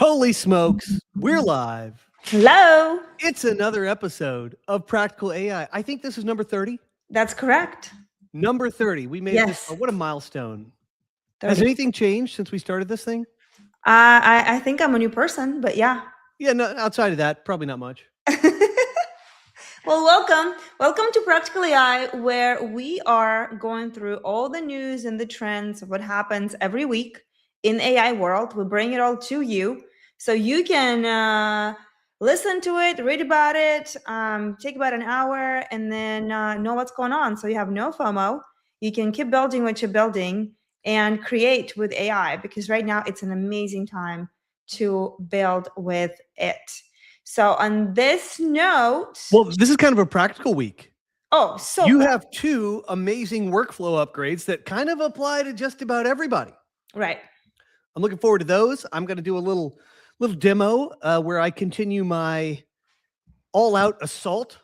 Holy smokes, we're live. Hello. It's another episode of Practical AI. I think this is number 30. That's correct. Number 30. We made this. Yes. Oh, what a milestone. 30. Has anything changed since we started this thing? I think I'm a new person, but yeah. Yeah, no, outside of that, probably not much. Well, welcome. Welcome to Practical AI, where we are going through all the news and the trends of what happens every week in AI world. We bring it all to you so you can listen to it, read about it, take about an hour, and then know what's going on. So you have no FOMO. You can keep building what you're building and create with AI, because right now it's an amazing time to build with it. So on this note, well, this is kind of a practical week. Oh, so you have two amazing workflow upgrades that kind of apply to just about everybody. Right. I'm looking forward to those. I'm going to do a little demo where I continue my all-out assault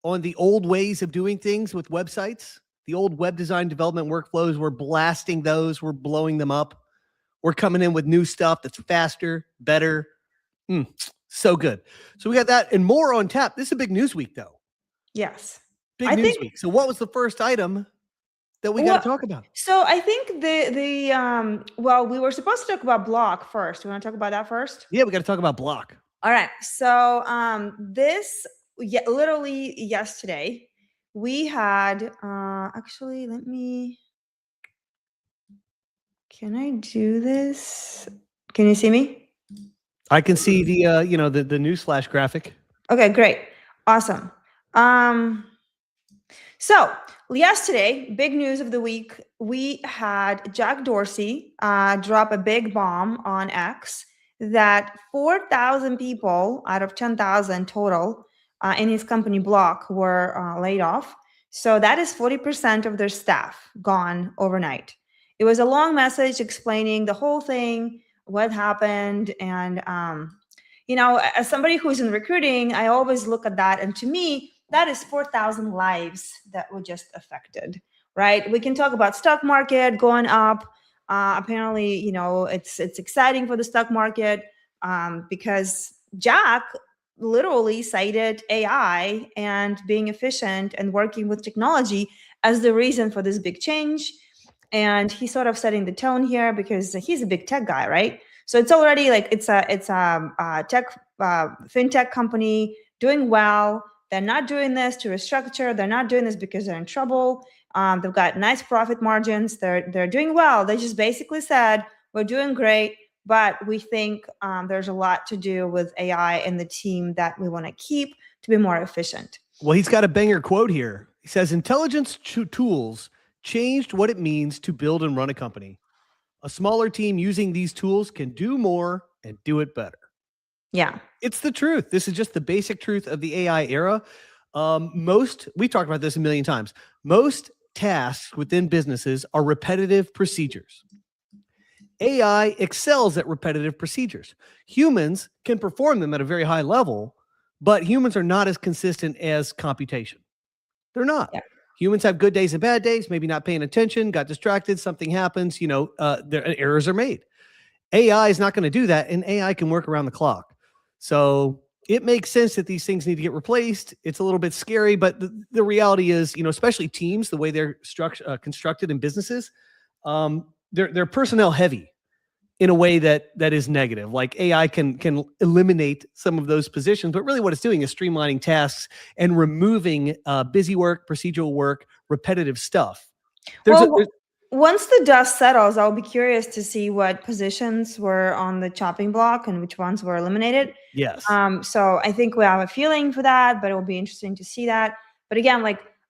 on the old ways of doing things with websites. The old web design development workflows, we're blasting those. We're blowing them up. We're coming in with new stuff that's faster, better. So good. So we got that and more on tap. This is a big news week, though. Yes. Big news week. So what was the first item that we got to talk about? So I think well, we were supposed to talk about block first. You want to talk about that first? Yeah, we got to talk about block. All right. So literally yesterday, we had actually, can I do this? Can you see me? I can see the the newsflash graphic. Okay, great. Awesome. So yesterday, big news of the week, we had Jack Dorsey drop a big bomb on X that 4,000 people out of 10,000 total in his company Block were laid off. So that is 40% of their staff gone overnight. It was a long message explaining the whole thing, what happened. And, as somebody who's in recruiting, I always look at that. And to me, that is 4,000 lives that were just affected, right? We can talk about stock market going up. Apparently, it's exciting for the stock market because Jack literally cited AI and being efficient and working with technology as the reason for this big change. And he's sort of setting the tone here because he's a big tech guy, right? So it's already like it's a tech fintech company doing well. They're not doing this to restructure. They're not doing this because they're in trouble. They've got nice profit margins. They're doing well. They just basically said, we're doing great, but we think there's a lot to do with AI and the team that we want to keep to be more efficient. Well, he's got a banger quote here. He says, intelligence tools changed what it means to build and run a company. A smaller team using these tools can do more and do it better. Yeah. It's the truth. This is just the basic truth of the AI era. We've talked about this a million times. Most tasks within businesses are repetitive procedures. AI excels at repetitive procedures. Humans can perform them at a very high level, but humans are not as consistent as computation. They're not. Yeah. Humans have good days and bad days, maybe not paying attention, got distracted, something happens, errors are made. AI is not going to do that, and AI can work around the clock. So it makes sense that these things need to get replaced. It's a little bit scary, but the reality is, especially teams, the way they're constructed in businesses, they're personnel heavy in a way that is negative. Like AI can eliminate some of those positions, but really what it's doing is streamlining tasks and removing busy work, procedural work, repetitive stuff. Once the dust settles, I'll be curious to see what positions were on the chopping block and which ones were eliminated. Yes. So I think we have a feeling for that, but it will be interesting to see that. But again,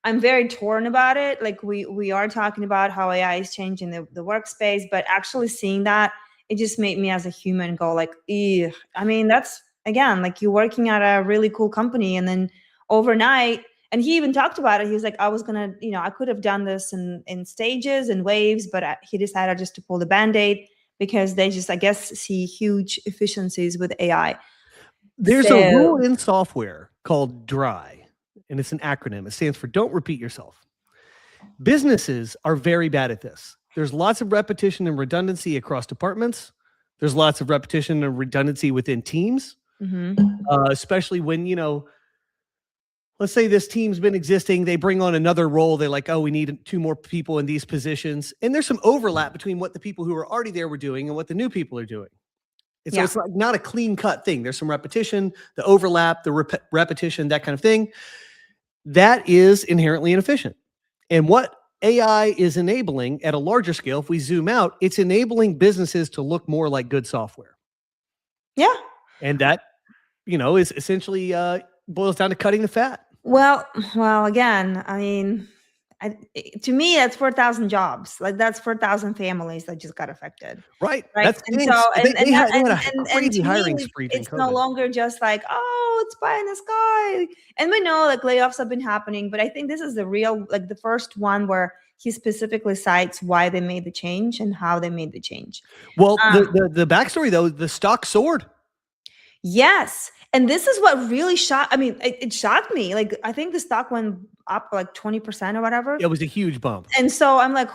I'm very torn about it. We are talking about how AI is changing the workspace, but actually seeing that, it just made me as a human go ew. I mean, that's, again, you're working at a really cool company and then overnight, and he even talked about it. He was like, I was going to, I could have done this in stages and waves, but he decided just to pull the Band-Aid because they just, I guess, see huge efficiencies with AI. There's a rule in software called DRY, and it's an acronym. It stands for Don't Repeat Yourself. Businesses are very bad at this. There's lots of repetition and redundancy across departments. There's lots of repetition and redundancy within teams, especially when, let's say this team's been existing, they bring on another role. They're like, oh, we need 2 more people in these positions. And there's some overlap between what the people who are already there were doing and what the new people are doing. And so it's like not a clean cut thing. There's some repetition, the overlap, the repetition, that kind of thing. That is inherently inefficient. And what AI is enabling at a larger scale, if we zoom out, it's enabling businesses to look more like good software. Yeah. And that, is essentially boils down to cutting the fat. Well, again, I mean, to me, that's 4,000 jobs. Like that's 4,000 families that just got affected. Right. That's and so they had a crazy hiring spree. It's no longer just like, oh, it's pie in the sky. And we know like layoffs have been happening, but I think this is the real, like the first one where he specifically cites why they made the change and how they made the change. Well, the backstory though, the stock soared. Yes. And this is what really shocked. I mean, it shocked me. Like, I think the stock went up like 20% or whatever. It was a huge bump. And so I'm like,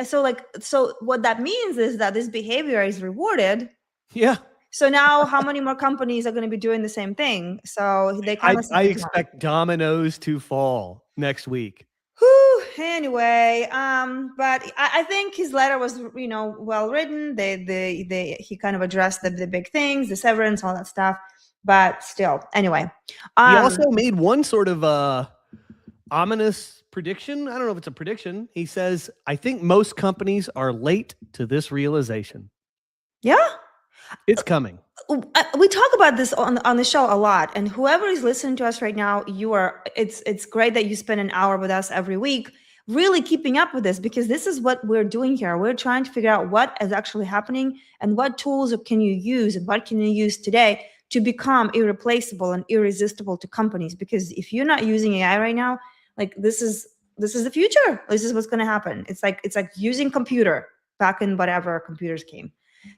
so what that means is that this behavior is rewarded. Yeah. So now how many more companies are going to be doing the same thing? So they kind of, I expect dominoes to fall next week. Anyway, but I think his letter was, well written. He kind of addressed the big things, the severance, all that stuff. But still, anyway. He also made one sort of ominous prediction. I don't know if it's a prediction. He says, I think most companies are late to this realization. Yeah. It's coming. We talk about this on the show a lot, and whoever is listening to us right now, it's great that you spend an hour with us every week, really keeping up with this, because this is what we're doing here. We're trying to figure out what is actually happening and what tools can you use and what can you use today to become irreplaceable and irresistible to companies. Because if you're not using AI right now, like this is the future. This is what's going to happen. It's like using computer back in whatever computers came.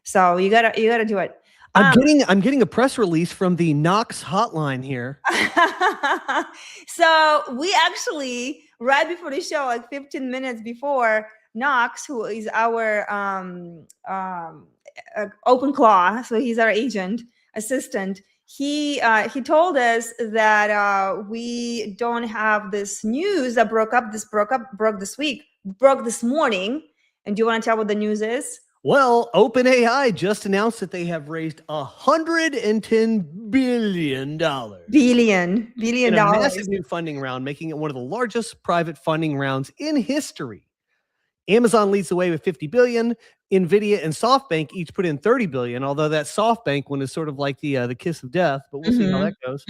So you gotta do it. I'm getting a press release from the Knox hotline here. So we actually, right before the show, like 15 minutes before, Knox, who is our OpenClaw, so he's our agent assistant, he told us that we don't have this news that broke this morning. And do you want to tell what the news is? Well, OpenAI just announced that they have raised $110 billion. Billion in a massive new funding round, making it one of the largest private funding rounds in history. Amazon leads the way with $50 billion. Nvidia and SoftBank each put in $30 billion, although that SoftBank one is sort of like the kiss of death, but we'll see how that goes.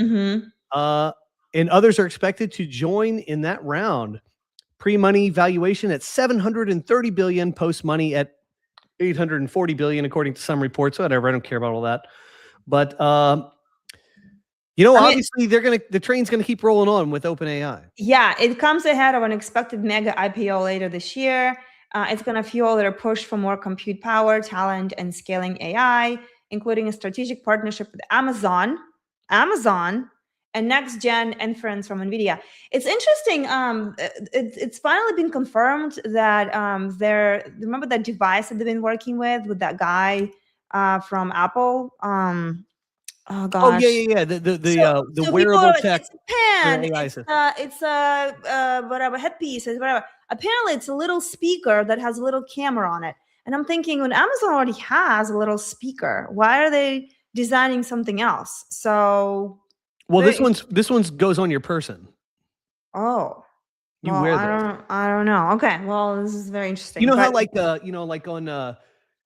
And others are expected to join in that round. Pre-money valuation at $730 billion, post-money at $840 billion, according to some reports. Whatever, I don't care about all that. But obviously the train's gonna keep rolling on with OpenAI. Yeah, it comes ahead of an expected mega IPO later this year. It's gonna fuel their push for more compute power, talent, and scaling AI, including a strategic partnership with Amazon, and next-gen inference from Nvidia. It's interesting. It's finally been confirmed that remember that device that they've been working with that guy from Apple. Oh gosh. Oh yeah. The wearable tech. It's a pen. It's whatever headpiece. Whatever. Apparently, it's a little speaker that has a little camera on it. And I'm thinking, when Amazon already has a little speaker, why are they designing something else? So. Well, this one's goes on your person. Oh. You wear this. I don't know. Okay. Well, this is very interesting. You know how like on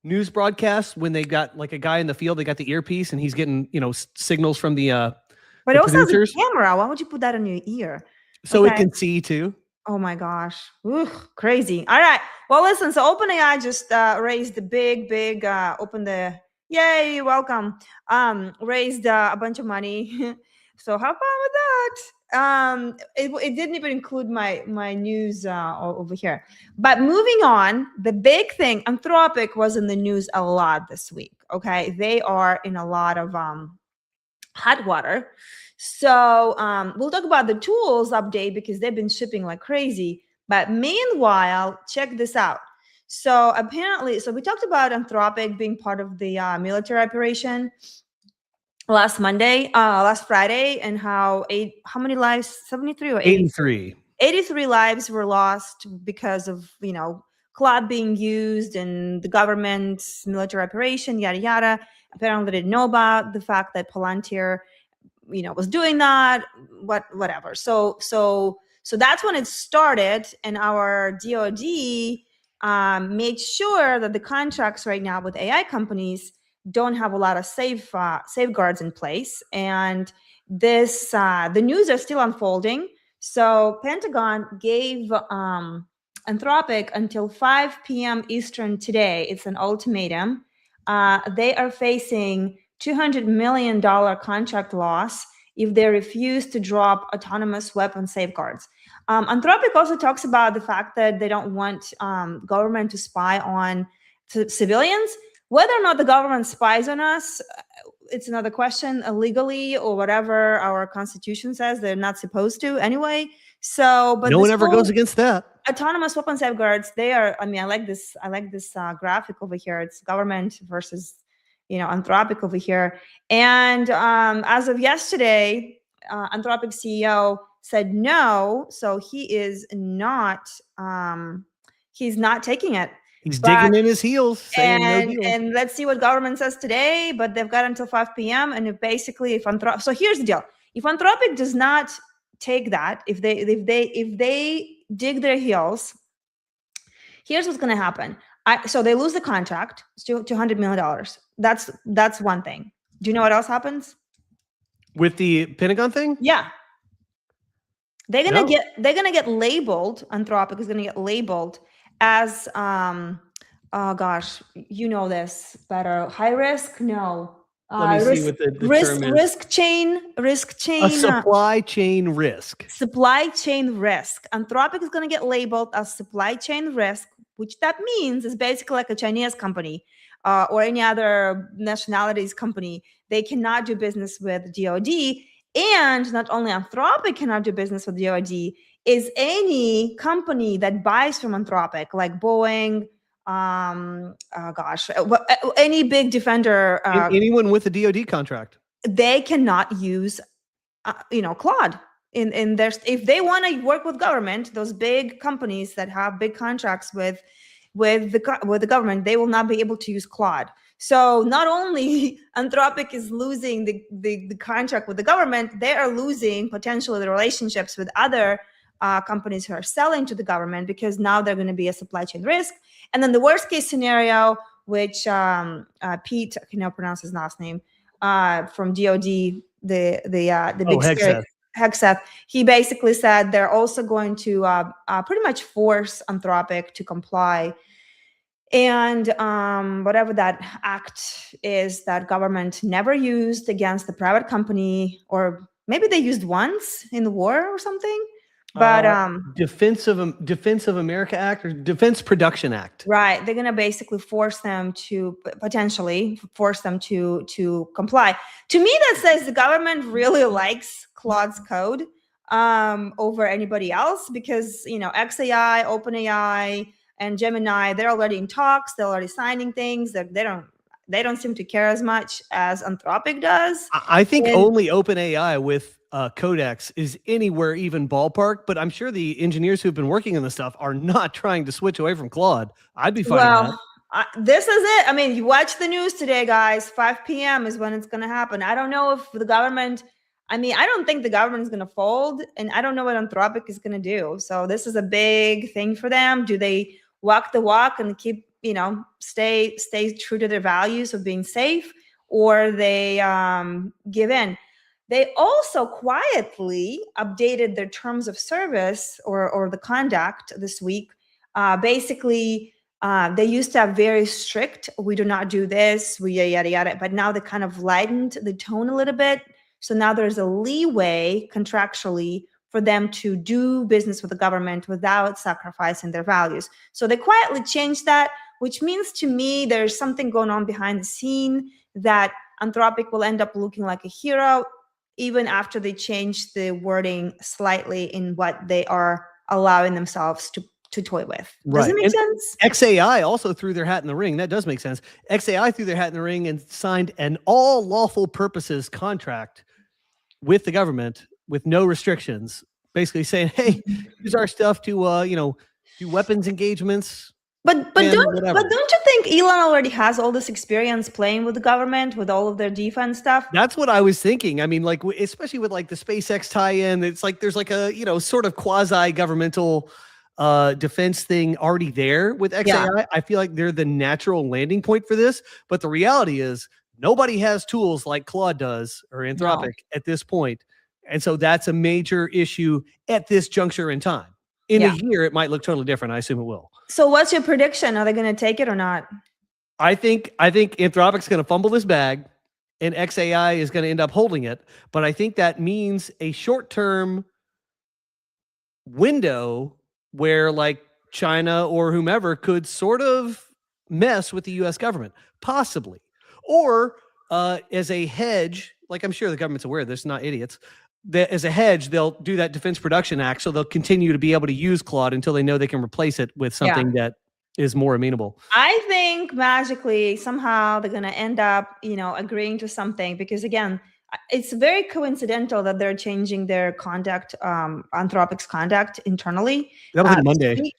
news broadcasts, when they got like a guy in the field, they got the earpiece and he's getting, signals from the but it also producers. Has a camera. Why would you put that in your ear? So it can see too. Oh my gosh. Ooh, crazy. All right. Well, listen, so OpenAI just raised the big, yay, welcome. Raised a bunch of money. So have fun with that. It didn't even include my news over here. But moving on, the big thing, Anthropic was in the news a lot this week. Okay, they are in a lot of hot water. So we'll talk about the tools update because they've been shipping like crazy. But meanwhile, check this out. So apparently, so we talked about Anthropic being part of the military operation last Friday, and how many lives? 73 or 83. 83 lives were lost because of, Claude being used in the government's military operation, yada yada. Apparently, they didn't know about the fact that Palantir, was doing that. Whatever. So that's when it started, and our DoD made sure that the contracts right now with AI companies don't have a lot of safeguards in place, and this the news are still unfolding. So Pentagon gave Anthropic until 5 p.m. Eastern today. It's an ultimatum. They are facing $200 million contract loss if they refuse to drop autonomous weapon safeguards. Anthropic also talks about the fact that they don't want government to spy on civilians. Whether or not the government spies on us, it's another question, legally or whatever our constitution says. They're not supposed to anyway. So, but no one ever goes against that. Autonomous weapon safeguards, they are, I like this graphic over here. It's government versus, Anthropic over here. And as of yesterday, Anthropic CEO said no. So he is not, he's not taking it. He's digging in his heels, saying no deal. And let's see what government says today, but they've got until 5 p.m. And if Anthropic, so here's the deal. If Anthropic does not take that, if they dig their heels, here's what's going to happen. So they lose the contract, it's $200 million. That's one thing. Do you know what else happens? With the Pentagon thing? Yeah. They're gonna get labeled, Anthropic is gonna get labeled as oh gosh, you know this better. High risk? No. Let me see what the term is. Risk chain. A supply chain risk. Supply chain risk. Anthropic is going to get labeled as supply chain risk, which that means is basically like a Chinese company or any other nationalities company. They cannot do business with DoD. And not only Anthropic cannot do business with DoD, is any company that buys from Anthropic, like Boeing, any big defender, anyone with a DoD contract, they cannot use, Claude in their. If they want to work with government, those big companies that have big contracts with the government, they will not be able to use Claude. So not only Anthropic is losing the contract with the government, they are losing potentially the relationships with other companies who are selling to the government, because now they're going to be a supply chain risk. And then the worst case scenario, which Pete, I can now pronounce his last name, from DoD, the big Hegseth, he basically said they're also going to pretty much force Anthropic to comply. And whatever that act is that government never used against the private company, or maybe they used once in the war or something. But Defense of America Act or Defense Production Act. Right. They're going to basically potentially force them to comply. To me, that says the government really likes Claude's code over anybody else, because, XAI, OpenAI, and Gemini, they're already in talks. They're already signing things. They don't seem to care as much as Anthropic does. I think only OpenAI with Codex is anywhere even ballpark, but I'm sure the engineers who've been working on this stuff are not trying to switch away from Claude. I'd be fine with that. This is it. You watch the news today, guys. 5 p.m. is when it's going to happen. I don't know if the government, I don't think the government is going to fold, and I don't know what Anthropic is going to do. So this is a big thing for them. Do they walk the walk and keep, stay true to their values of being safe, or they give in? They also quietly updated their terms of service or the conduct this week. Basically, they used to have very strict, we do not do this, we yada, yada. But now they kind of lightened the tone a little bit. So now there's a leeway contractually for them to do business with the government without sacrificing their values. So they quietly changed that, which means to me there's something going on behind the scene, that Anthropic will end up looking like a hero, even after they change the wording slightly in what they are allowing themselves to toy with. Right. Does it make And sense? XAI also threw their hat in the ring. That does make sense. XAI threw their hat in the ring and signed an all lawful purposes contract with the government with no restrictions, basically saying, hey, use our stuff to, do weapons engagements. But and don't whatever. you think Elon already has all this experience playing with the government with all of their defense stuff? That's what I was thinking. I mean, like, especially with like the SpaceX tie-in, it's like there's like a sort of quasi-governmental defense thing already there with XAI. Yeah. I feel like they're the natural landing point for this. But the reality is nobody has tools like Claude does or Anthropic at this point. And so that's a major issue at this juncture in time. In a year, it might look totally different. I assume it will. So what's your prediction? Are they going to take it or not? I think Anthropic's going to fumble this bag and XAI is going to end up holding it. But I think that means a short-term window where like China or whomever could sort of mess with the US government, possibly. Or as a hedge, like I'm sure the government's aware of this, not idiots, that as a hedge, they'll do that Defense Production Act. So they'll continue to be able to use Claude until they know they can replace it with something that is more amenable. I think magically somehow they're going to end up, agreeing to something, because again, it's very coincidental that they're changing their conduct, Anthropic's conduct internally. That was like Monday.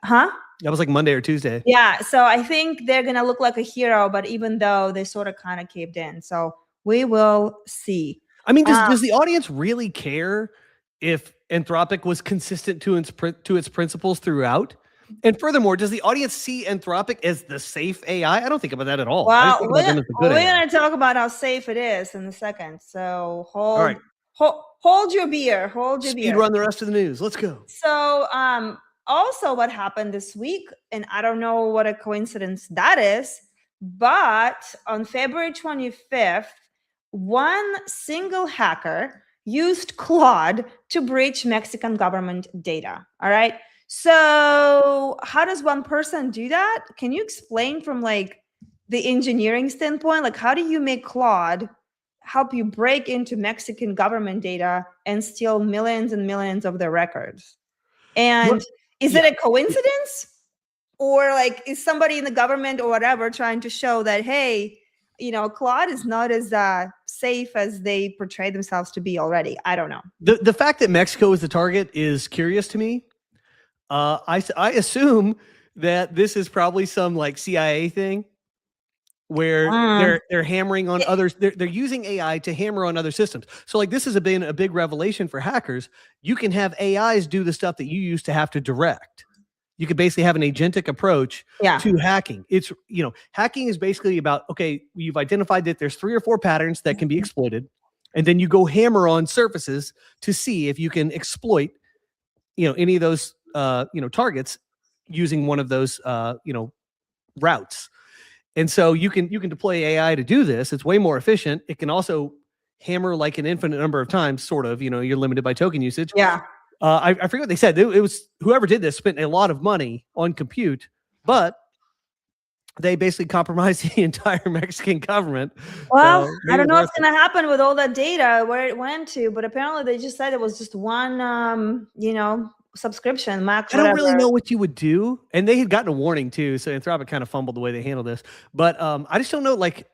Huh? That was like Monday or Tuesday. Yeah. So I think they're going to look like a hero, but even though they sort of kind of caved in. So we will see. I mean, does the audience really care if Anthropic was consistent to its principles throughout? And furthermore, does the audience see Anthropic as the safe AI? I don't think about that at all. Well, we're going to talk about how safe it is in a second. So hold your beer. Hold your beer. Speed run the rest of the news. Let's go. So also what happened this week, and I don't know what a coincidence that is, but on February 25th, one single hacker used Claude to breach Mexican government data. All right. So how does one person do that? Can you explain from like the engineering standpoint? Like, how do you make Claude help you break into Mexican government data and steal millions and millions of their records? And is it a coincidence? Or like, is somebody in the government or whatever trying to show that, hey, Claude is not as safe as they portray themselves to be already? I don't know. The fact that Mexico is the target is curious to me. I assume that this is probably some like CIA thing where they're hammering on others. They're using AI to hammer on other systems. So like this has been a big revelation for hackers. You can have AIs do the stuff that you used to have to direct. You could basically have an agentic approach to hacking. It's, hacking is basically about, okay, you've identified that there's 3 or 4 patterns that can be exploited. And then you go hammer on surfaces to see if you can exploit, any of those, targets using one of those, routes. And so you can deploy AI to do this. It's way more efficient. It can also hammer like an infinite number of times, sort of, you're limited by token usage. Yeah. I forget what they said. It was whoever did this spent a lot of money on compute, but they basically compromised the entire Mexican government. Well, I don't know what's going to happen with all that data, where it went to, but apparently they just said it was just one, subscription max. I don't really know what you would do. And they had gotten a warning too. So Anthropic kind of fumbled the way they handled this. But I just don't know, like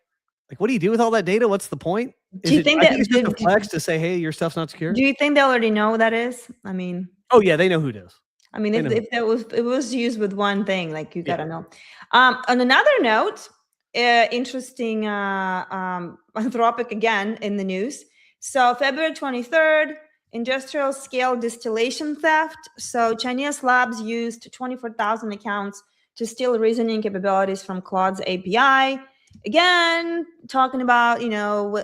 what do you do with all that data? What's the point? Do you think that it's just a flex to say, hey, your stuff's not secure? Do you think they already know what that is? I mean, oh yeah, they know who it is. I mean, if it was used with one thing, like you gotta know. On another note, interesting Anthropic again in the news. So February 23rd, industrial scale distillation theft. So Chinese labs used 24,000 accounts to steal reasoning capabilities from Claude's API. Again, talking about,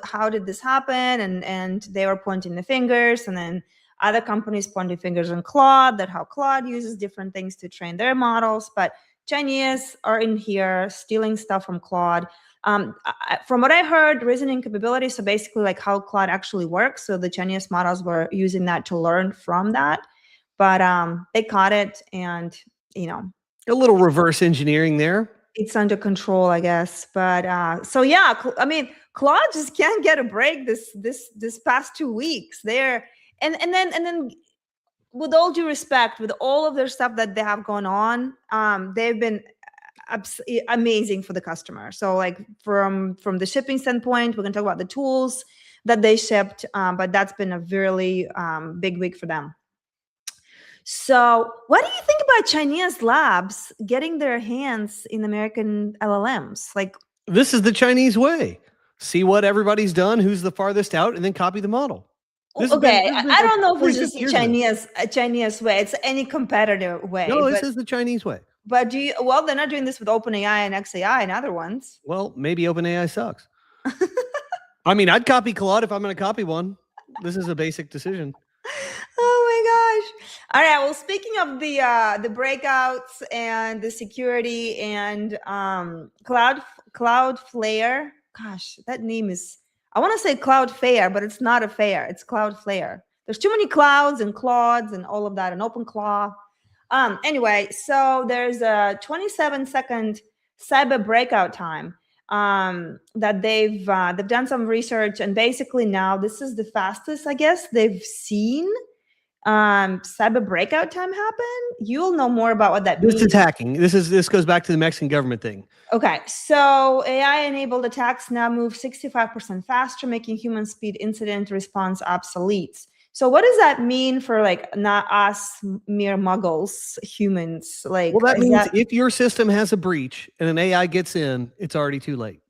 how did this happen? And they were pointing the fingers, and then other companies pointing fingers on Claude, that how Claude uses different things to train their models. But Chinese are in here stealing stuff from Claude. From what I heard, reasoning capabilities, so basically like how Claude actually works. So the Chinese models were using that to learn from that. But they caught it, and, a little reverse engineering there. It's under control, I guess. But so yeah, I mean, Claude just can't get a break this past 2 weeks there. And then with all due respect, with all of their stuff that they have going on, they've been amazing for the customer. So like from the shipping standpoint, we're gonna talk about the tools that they shipped, but that's been a really big week for them. So what do you think about Chinese labs getting their hands in American LLMs? Like, this is the Chinese way. See what everybody's done, who's the farthest out, and then copy the model. okay, I don't know if this is a Chinese way. It's any competitive way. No, this is the Chinese way. But well, they're not doing this with OpenAI and XAI and other ones. Well, maybe OpenAI sucks. I mean, I'd copy Claude if I'm going to copy one. This is a basic decision. Oh my gosh. All right. Well, speaking of the breakouts and the security and Cloudflare. Gosh, that name is, I want to say Cloudflare, but it's not a fair. It's Cloudflare. There's too many clouds and Claudes and all of that, and OpenClaw. Anyway, so there's a 27-second cyber breakout time that they've done some research, and basically now this is the fastest, I guess, they've seen cyber breakout time happen. You'll know more about what that means. This is hacking. This goes back to the Mexican government thing. Okay, so AI-enabled attacks now move 65% faster, making human speed incident response obsolete. So what does that mean for like not us mere muggles, humans? Like, well, that means if your system has a breach and an AI gets in, it's already too late.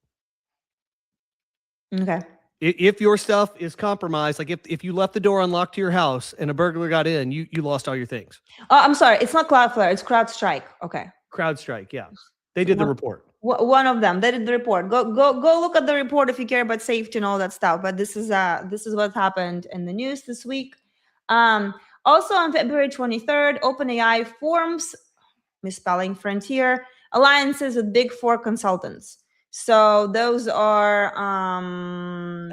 Okay. If your stuff is compromised, like if you left the door unlocked to your house and a burglar got in, you lost all your things. Oh, I'm sorry. It's not Cloudflare. It's CrowdStrike. Okay. CrowdStrike. Yeah. They did the report. One of them. They did the report. Go look at the report if you care about safety and all that stuff. But this is what happened in the news this week. Also on February 23rd, OpenAI forms, misspelling Frontier, alliances with Big Four consultants. So those are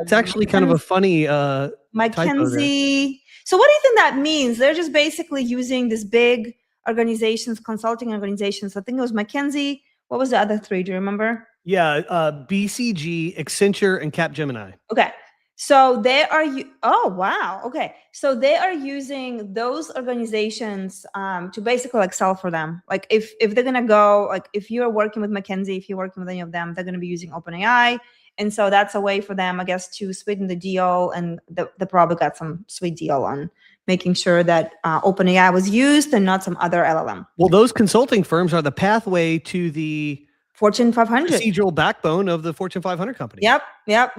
it's actually kind of a funny McKinsey. So what do you think that means? They're just basically using this big organizations, consulting organizations. I think it was McKinsey. What was the other three? Do you remember? Yeah, BCG, Accenture, and Capgemini. Okay. So they are, oh, wow. Okay. So they are using those organizations to basically like sell for them. Like if they're going to go, like if you're working with McKinsey, if you're working with any of them, they're going to be using OpenAI. And so that's a way for them, I guess, to sweeten the deal. And they probably got some sweet deal on making sure that OpenAI was used and not some other LLM. Well, those consulting firms are the pathway to the Fortune 500. Procedural backbone of the Fortune 500 company. Yep.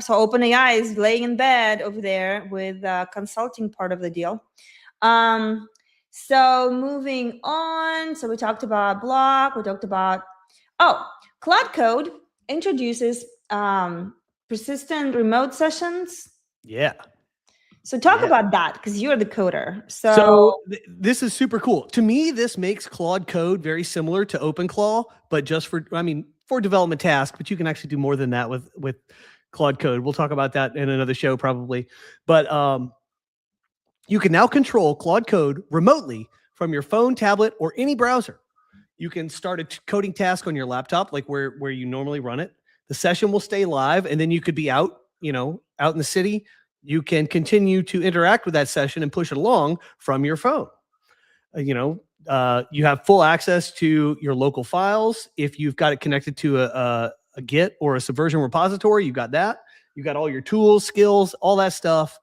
So OpenAI is laying in bed over there with the consulting part of the deal. So moving on. So we talked about Block. We talked about, Claude Code introduces persistent remote sessions. Yeah. So talk about that, because you're the coder. So this is super cool. To me, this makes Claude Code very similar to OpenClaw, but just for development tasks, but you can actually do more than that with Claude Code. We'll talk about that in another show probably. But you can now control Claude Code remotely from your phone, tablet, or any browser. You can start a coding task on your laptop, like where you normally run it. The session will stay live, and then you could be out in the city. You can continue to interact with that session and push it along from your phone. You have full access to your local files. If you've got it connected to a Git or a Subversion repository, you've got that. You've got all your tools, skills, all that stuff.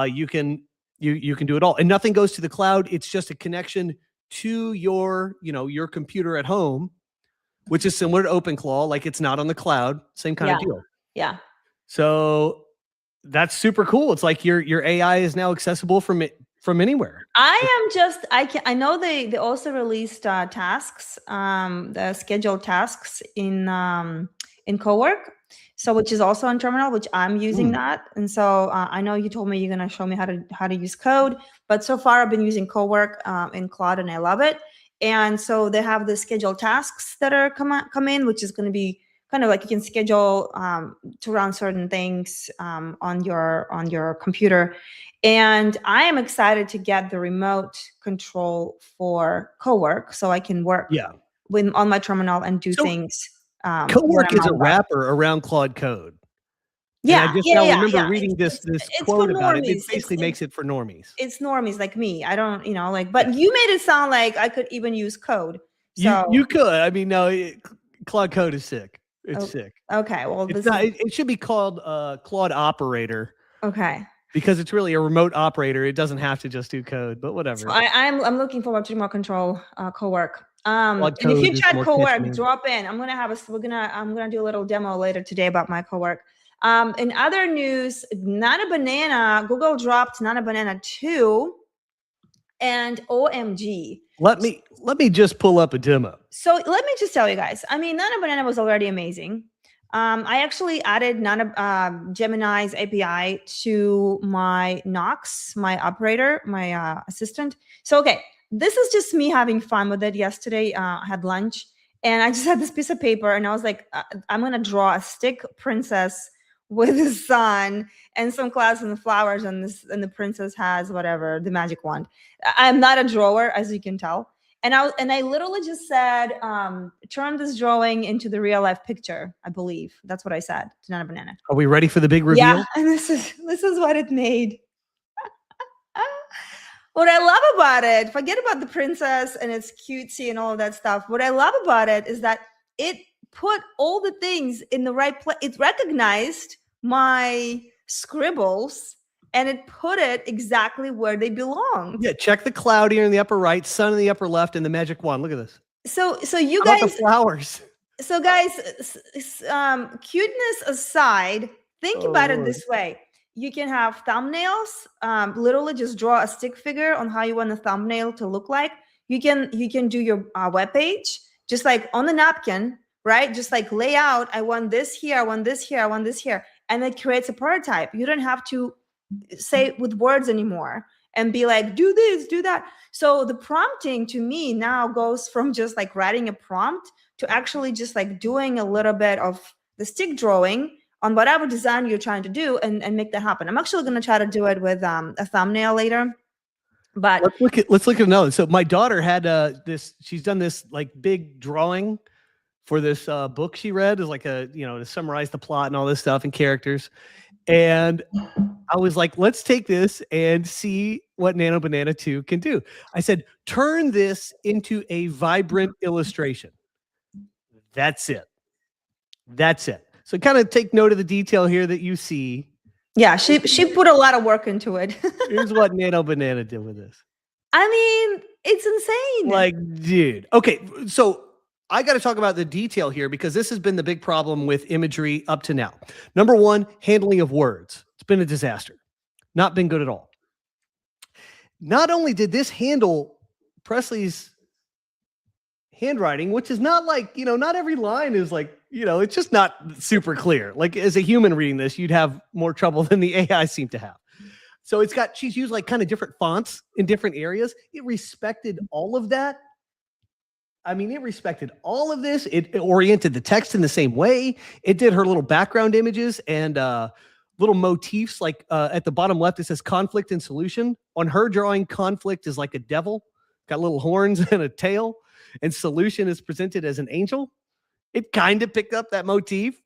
You can do it all, and nothing goes to the cloud. It's just a connection to your computer at home, which is similar to OpenClaw. Like it's not on the cloud, same kind of deal. Yeah. So that's super cool. It's like your AI is now accessible from anywhere. I know they also released tasks, the scheduled tasks in Cowork. So which is also on Terminal, which I'm using that. And so I know you told me you're going to show me how to use Code, but so far I've been using Cowork in Claude and I love it. And so they have the scheduled tasks that are come in, which is going to be kind of like you can schedule to run certain things on your computer. And I am excited to get the remote control for Cowork so I can work on my terminal and do things. Cowork is a wrapper around Claude Code. And I Yeah, just yeah, now yeah, remember yeah. reading this It's for quote about it. It normies. basically makes it for normies. It's normies like me. I don't, like, but you made it sound like I could even use code. So You could. I mean, no, Claude Code is sick. It's sick. okay, well, It's not. It should be called Claude Operator. Okay. Because it's really a remote operator. It doesn't have to just do code, but whatever. So I'm looking forward to more control co-work. And if Code you is chat more co-work, catchy. drop in. I'm gonna do a little demo later today about my co-work. In other news, Nano Banana, Google dropped Nano Banana 2, and OMG. Let me just pull up a demo. So let me just tell you guys. I mean, Nano Banana was already amazing. I actually added Gemini's API to my Knox, my operator, my assistant. So, okay, this is just me having fun with it. Yesterday, I had lunch, and I just had this piece of paper, and I was like, I'm going to draw a stick princess with the sun and some clouds and the flowers, and the princess has whatever, the magic wand. I'm not a drawer, as you can tell. And I literally just said, turn this drawing into the real life picture. I believe that's what I said to Nano Banana. Are we ready for the big reveal? Yeah, and this is what it made. What I love about it, forget about the princess and it's cutesy and all of that stuff. What I love about it is that it put all the things in the right place. It recognized my scribbles and it put it exactly where they belong. Yeah, check the cloud here in the upper right, sun in the upper left, and the magic wand. Look at this. So you How guys, about the flowers. So guys, cuteness aside, think about it this way. You can have thumbnails, literally just draw a stick figure on how you want the thumbnail to look like. You can do your web page just like on the napkin, right? Just like lay out, I want this here, I want this here, I want this here. And it creates a prototype. You don't have to say with words anymore and be like, do this, do that. So the prompting to me now goes from just like writing a prompt to actually just like doing a little bit of the stick drawing on whatever design you're trying to do and make that happen. I'm actually going to try to do it with a thumbnail later. But let's look at another. So my daughter had she's done this like big drawing for this book she read, is like to summarize the plot and all this stuff and characters. And I was like, let's take this and see what Nano Banana 2 can do. I said, turn this into a vibrant illustration. That's it. That's it. So kind of take note of the detail here that you see. Yeah, she put a lot of work into it. Here's what Nano Banana did with this. I mean, it's insane. Like, dude. Okay, so I got to talk about the detail here because this has been the big problem with imagery up to now. Number one, handling of words. It's been a disaster. Not been good at all. Not only did this handle Presley's handwriting, which is not like, not every line is like, it's just not super clear. Like as a human reading this, you'd have more trouble than the AI seemed to have. So she's used like kind of different fonts in different areas. It respected all of that. I mean, it respected all of this. It oriented the text in the same way. It did her little background images and little motifs. Like at the bottom left, it says conflict and solution. On her drawing, conflict is like a devil, got little horns and a tail. And solution is presented as an angel. It kind of picked up that motif.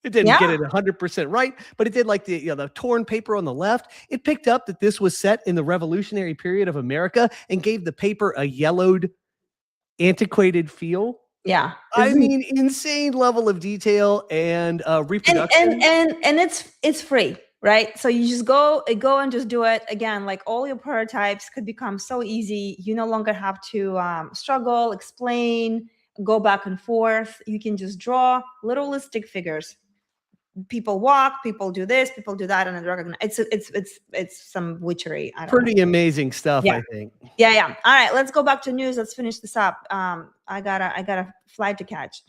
It didn't get it 100% right, but it did like the torn paper on the left. It picked up that this was set in the revolutionary period of America and gave the paper a yellowed, antiquated feel. Yeah. I mean, insane level of detail and reproduction. And it's free, right? So you just go and just do it. Again, like all your prototypes could become so easy. You no longer have to struggle, explain, go back and forth. You can just draw little stick figures. People walk, people do this, people do that, and it recognize. It's some witchery. Pretty amazing stuff, I think. Yeah. All right, let's go back to news. Let's finish this up. I got a flight to catch.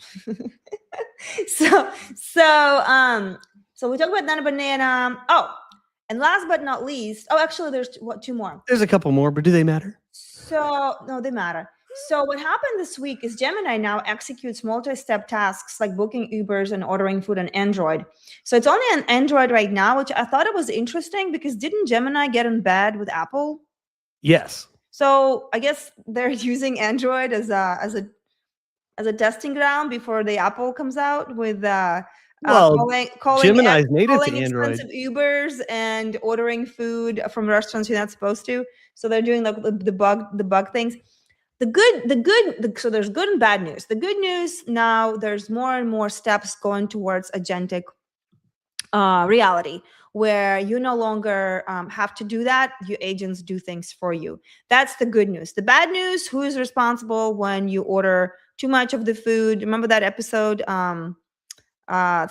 So we talked about Nano Banana. Oh, and last but not least, actually, there's two more. There's a couple more, but do they matter? So no, they matter. So what happened this week is Gemini now executes multi-step tasks like booking Ubers and ordering food on Android. So it's only on Android right now, which I thought it was interesting because didn't Gemini get in bed with Apple? Yes. So I guess they're using Android as a testing ground before the Apple comes out with Well, calling Gemini's native to Android. expensive Ubers and ordering food from restaurants you're not supposed to. So they're doing like the bug things. So there's good and bad news. The good news now, there's more and more steps going towards agentic reality, where you no longer have to do that. Your agents do things for you. That's the good news. The bad news: who is responsible when you order too much of the food? Remember that episode,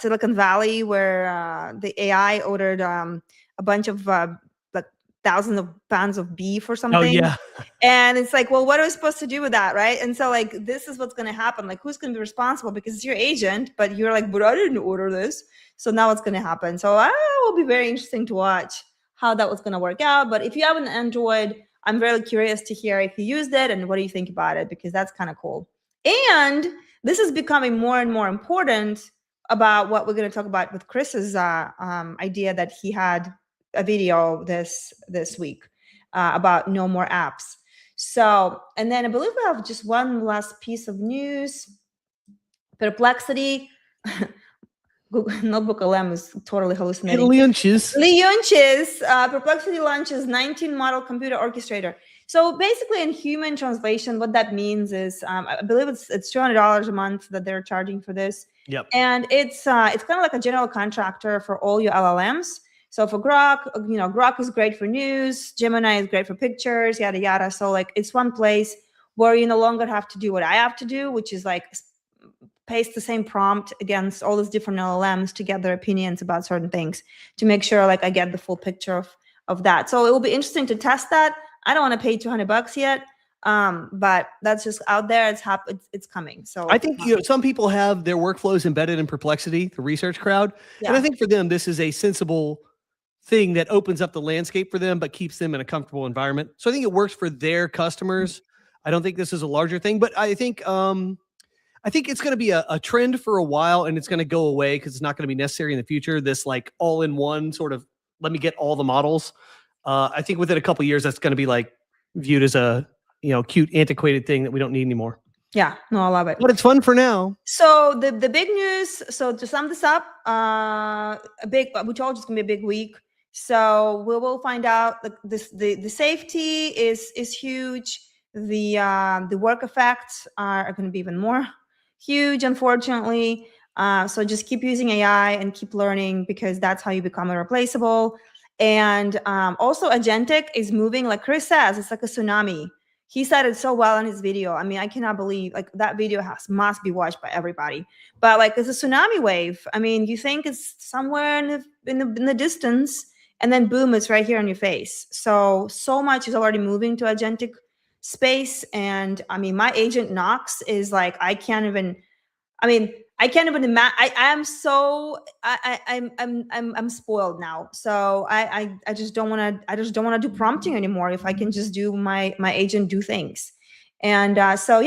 Silicon Valley, where the AI ordered a bunch of like thousands of pounds of beef or something. Oh yeah. And it's like, well, what are we supposed to do with that, right? And so like, this is what's going to happen. Like, who's going to be responsible? Because it's your agent, but you're like, but I didn't order this. So now what's going to happen? So it will be very interesting to watch how that was going to work out. But if you have an Android, I'm very curious to hear if you used it and what do you think about it, because that's kind of cool. And this is becoming more and more important about what we're going to talk about with Chris's idea that he had a video this week about no more apps. So, and then I believe we have just one last piece of news. Perplexity. Notebook LM is totally hallucinating. Leonches. Perplexity launches 19 model computer orchestrator. So basically, in human translation, what that means is, I believe it's $200 a month that they're charging for this. Yep. And it's kind of like a general contractor for all your LLMs. So for Grok, Grok is great for news. Gemini is great for pictures, yada yada. So like, it's one place where you no longer have to do what I have to do, which is like paste the same prompt against all these different LLMs to get their opinions about certain things, to make sure like I get the full picture of that. So it will be interesting to test that. I don't want to pay $200 yet, but that's just out there. It's coming. So I think some people have their workflows embedded in Perplexity, the research crowd, and I think for them this is a sensible thing that opens up the landscape for them, but keeps them in a comfortable environment. So I think it works for their customers. I don't think this is a larger thing, but I think it's going to be a trend for a while, and it's going to go away because it's not going to be necessary in the future. This like all-in-one sort of, let me get all the models. I think within a couple of years, that's going to be like viewed as a cute, antiquated thing that we don't need anymore. Yeah, no, I love it. But it's fun for now. So the big news. So to sum this up, we told you it's going to be a big week. So we will find out the safety is huge. The work effects are going to be even more huge, unfortunately. So just keep using AI and keep learning, because that's how you become irreplaceable. And also agentic is moving, like Chris says, it's like a tsunami. He said it so well in his video. I mean, I cannot believe, like, that video must be watched by everybody. But like, it's a tsunami wave. I mean, you think it's somewhere in the distance, and then boom, it's right here on your face. So much is already moving to agentic space. And I mean, my agent Knox is like, I can't even imagine. I'm spoiled now. So I just don't want to do prompting anymore if I can just do my agent do things. And so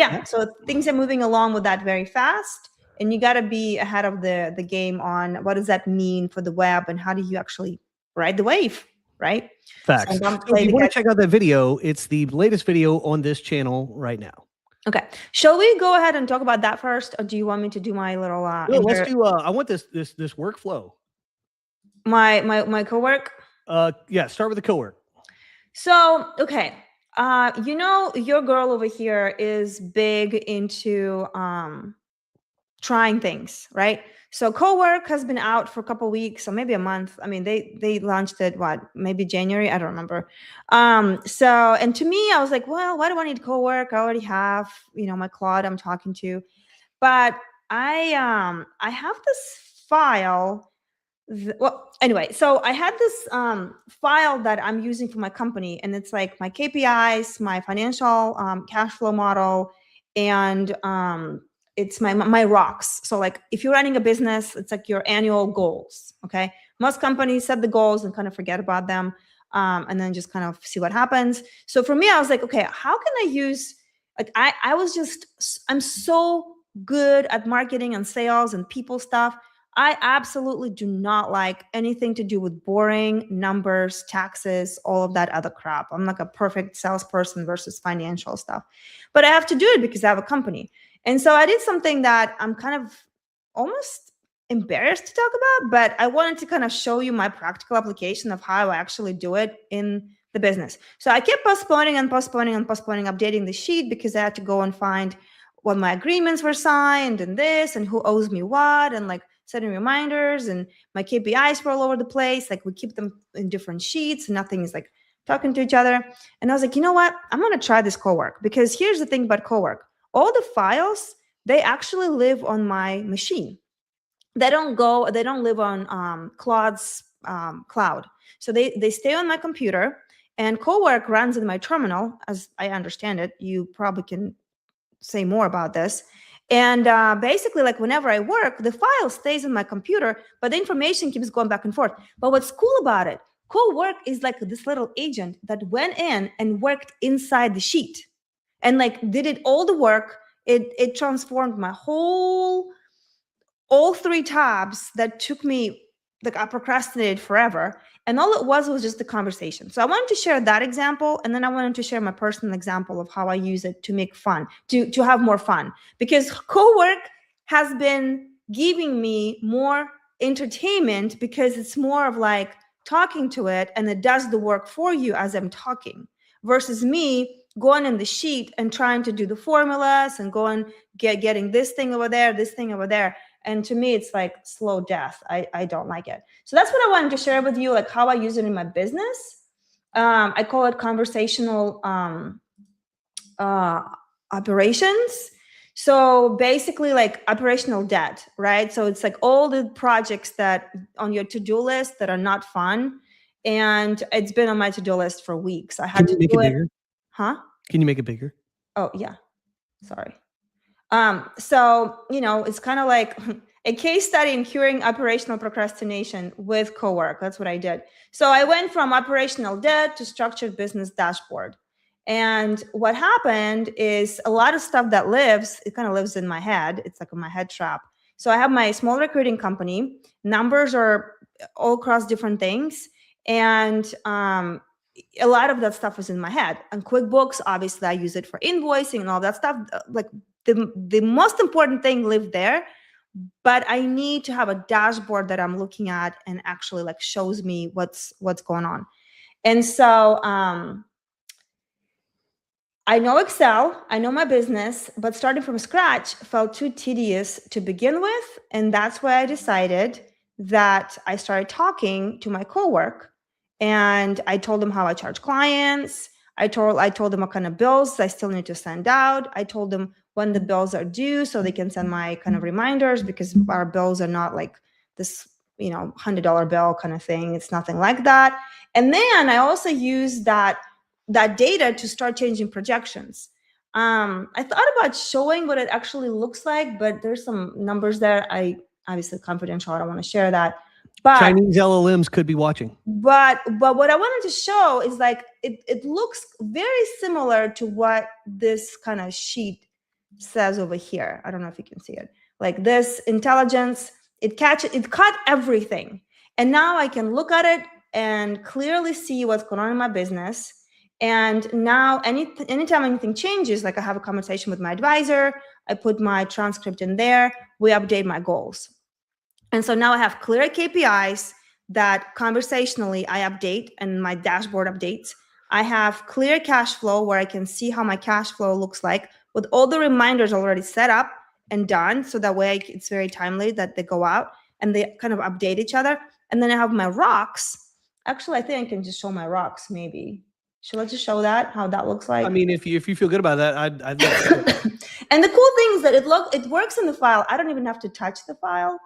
things are moving along with that very fast, and you got to be ahead of the game on what does that mean for the web, and how do you actually ride the wave, right? Facts. So if you want to check out that video, it's the latest video on this channel right now. Okay. Shall we go ahead and talk about that first, or do you want me to do my little? No, let's do. I want this workflow. My co-work. Yeah. Start with the co-work. So okay, your girl over here is big into trying things, right? So co-work has been out for a couple of weeks, or maybe a month. I mean, they launched it, maybe January? I don't remember. And to me, I was like, well, why do I need co-work? I already have, my Claude I'm talking to. But I have this file. So I had this file that I'm using for my company, and it's like my KPIs, my financial cash flow model, and it's my rocks. So like, if you're running a business, it's like your annual goals. Okay. Most companies set the goals and kind of forget about them, and then just kind of see what happens. So for me, I was like, okay, how can I use, like, I'm so good at marketing and sales and people stuff. I absolutely do not like anything to do with boring numbers, taxes, all of that other crap. I'm like a perfect salesperson versus financial stuff, but I have to do it because I have a company. And so I did something that I'm kind of almost embarrassed to talk about, but I wanted to kind of show you my practical application of how I actually do it in the business. So I kept postponing and postponing and postponing updating the sheet because I had to go and find what my agreements were signed and this and who owes me what, and like setting reminders, and my KPIs were all over the place. Like we keep them in different sheets and nothing is like talking to each other. And I was like, you know what? I'm going to try this cowork, because here's the thing about cowork. All the files, they actually live on my machine. They don't live on Claude's cloud. So they stay on my computer, and cowork runs in my terminal, as I understand it. You probably can say more about this. And basically, like whenever I work, the file stays in my computer, but the information keeps going back and forth. But what's cool about it, cowork is like this little agent that went in and worked inside the sheet and like did it all the work. It transformed my all 3 tabs that took me, like I procrastinated forever. And all it was just the conversation. So I wanted to share that example. And then I wanted to share my personal example of how I use it to make fun, to have more fun. Because cowork has been giving me more entertainment because it's more of like talking to it and it does the work for you as I'm talking, versus me going in the sheet and trying to do the formulas and going getting this thing over there, this thing over there. And to me, it's like slow death. I don't like it. So that's what I wanted to share with you, like how I use it in my business. I call it conversational operations. So basically like operational debt, right? So it's like all the projects that on your to-do list that are not fun. And it's been on my to-do list for weeks. I had to make do it it. bigger? Huh? Can you make it bigger? Oh, yeah. Sorry. So, it's kind of like a case study in curing operational procrastination with cowork. That's what I did. So I went from operational debt to structured business dashboard. And what happened is a lot of stuff that it kind of lives in my head. It's like my head trap. So I have my small recruiting company. Numbers are all across different things. And a lot of that stuff is in my head. And QuickBooks, obviously, I use it for invoicing and all that stuff. Like the most important thing lived there, but I need to have a dashboard that I'm looking at and actually like shows me what's going on. And so I know Excel, I know my business, but starting from scratch felt too tedious to begin with. And that's why I decided that I started talking to my cowork, and I told them how I charge clients. I told them what kind of bills I still need to send out. I told them when the bills are due so they can send my kind of reminders, because our bills are not like this, $100 bill kind of thing. It's nothing like that. And then I also used that data to start changing projections. I thought about showing what it actually looks like, but there's some numbers there. Obviously confidential. I don't want to share that. But Chinese LLMs could be watching. But what I wanted to show is like it looks very similar to what this kind of sheet says over here. I don't know if you can see it. Like this intelligence, it caught everything. And now I can look at it and clearly see what's going on in my business. And now anytime anything changes, like I have a conversation with my advisor, I put my transcript in there, we update my goals. And so now I have clear KPIs that conversationally I update and my dashboard updates. I have clear cash flow where I can see how my cash flow looks like with all the reminders already set up and done. So that way it's very timely that they go out and they kind of update each other. And then I have my rocks. Actually, I think I can just show my rocks maybe. Should I just show that, how that looks like? I mean, if you feel good about that, I'd love to. And the cool thing is that it works in the file. I don't even have to touch the file.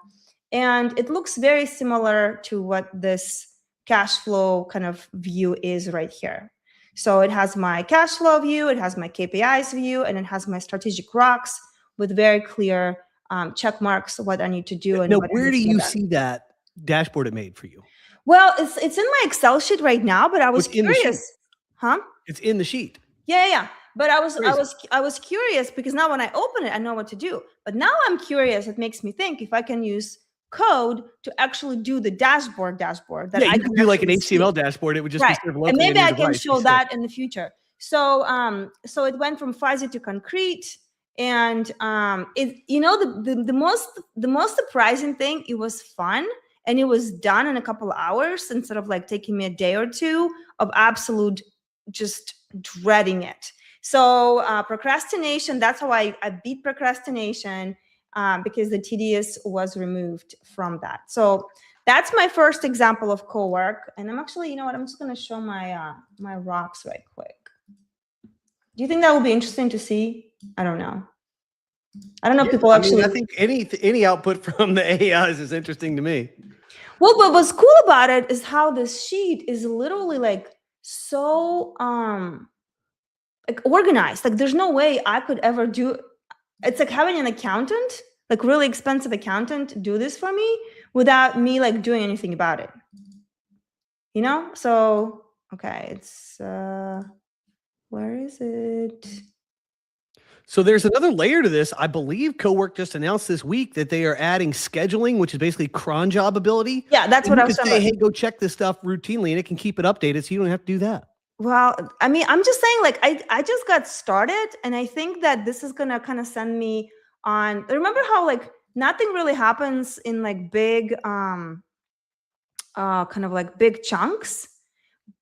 And it looks very similar to what this cash flow kind of view is right here. So it has my cash flow view, it has my KPIs view, and it has my strategic rocks with very clear check marks of what I need to do. And now, where do you see that dashboard it made for you? Well, it's in my Excel sheet right now, but I was curious. Huh? It's in the sheet. Yeah. But I was curious because now when I open it, I know what to do. But now I'm curious. It makes me think if I can use code to actually do the dashboard that I can do like an HTML dashboard. It would just be sort of and maybe I can show that in the future. So it went from fuzzy to concrete, And the most surprising thing, it was fun, and it was done in a couple of hours instead of like taking me a day or two of absolute just dreading it. So procrastination, that's how I beat procrastination, because the tedious was removed from that. So that's my first example of co-work. And I'm actually, you know what, I'm just going to show my my rocks right quick. Do you think that will be interesting to see? I don't know. I don't know if people actually. I think any output from the AIs is interesting to me. Well, but what's cool about it is how this sheet is literally like so like organized. Like there's no way I could ever do. It's like having an accountant, like really expensive accountant, do this for me without me like doing anything about it. You know? So okay, it's where is it? So there's another layer to this. I believe Cowork just announced this week that they are adding scheduling, which is basically cron job ability. Yeah, that's what I was saying. Hey, go check this stuff routinely, and it can keep it updated, so you don't have to do that. Well, I mean, I'm just saying, like, I just got started, and I think that this is gonna kind of send me on. Remember how like nothing really happens in like big, kind of like big chunks,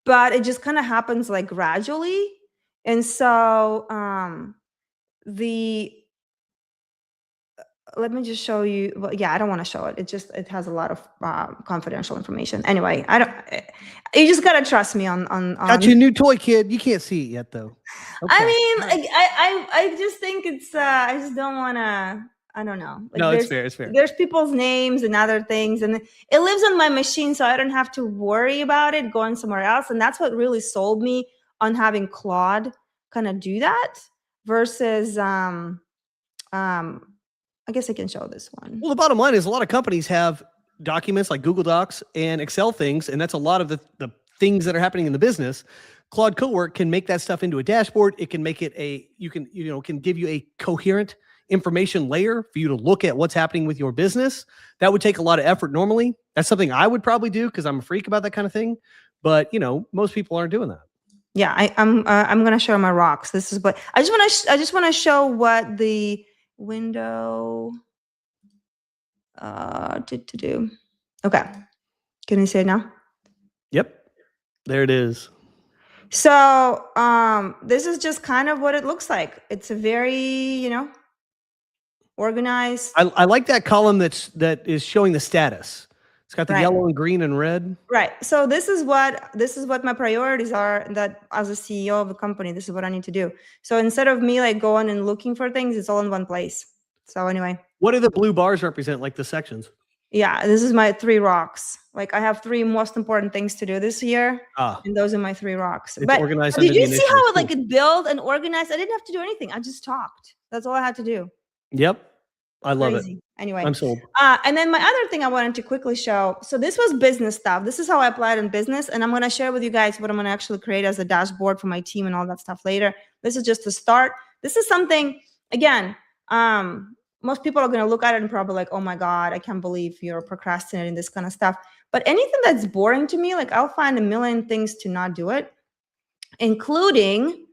but it just kind of happens like gradually, and so let me just show you. Well, yeah, I don't want to show it. It has a lot of confidential information. Anyway, you just gotta trust me on. Got your new toy, kid. You can't see it yet, though. Okay. I mean, I just think it's. I just don't want to. I don't know. Like, no, it's fair. It's fair. There's people's names and other things, and it lives on my machine, so I don't have to worry about it going somewhere else. And that's what really sold me on having Claude kind of do that versus I guess I can show this one. Well, the bottom line is a lot of companies have documents like Google Docs and Excel things, and that's a lot of the things that are happening in the business. Claude Cowork can make that stuff into a dashboard. It can make it can give you a coherent information layer for you to look at what's happening with your business. That would take a lot of effort normally. That's something I would probably do because I'm a freak about that kind of thing. But most people aren't doing that. Yeah, I'm gonna show my rocks. This is what I just want to show what the window to do. Okay, can you see it now? Yep, there it is. So this is just kind of what it looks like. It's a very organized. I like that column that is showing the status. It's got the yellow and green and red. Right. So this is what my priorities are, that as a CEO of a company, this is what I need to do. So instead of me like going and looking for things, it's all in one place. So anyway. What do the blue bars represent, like the sections? Yeah, this is my 3 rocks. Like I have 3 most important things to do this year. And those are my 3 rocks. It's organized. Did you see how it built and organized? I didn't have to do anything. I just talked. That's all I had to do. Yep. I love it. Anyway, I'm sold. And then my other thing I wanted to quickly show. So this was business stuff. This is how I applied in business. And I'm going to share with you guys what I'm going to actually create as a dashboard for my team and all that stuff later. This is just the start. This is something, again, most people are going to look at it and probably like, oh my God, I can't believe you're procrastinating this kind of stuff. But anything that's boring to me, like I'll find a million things to not do it, including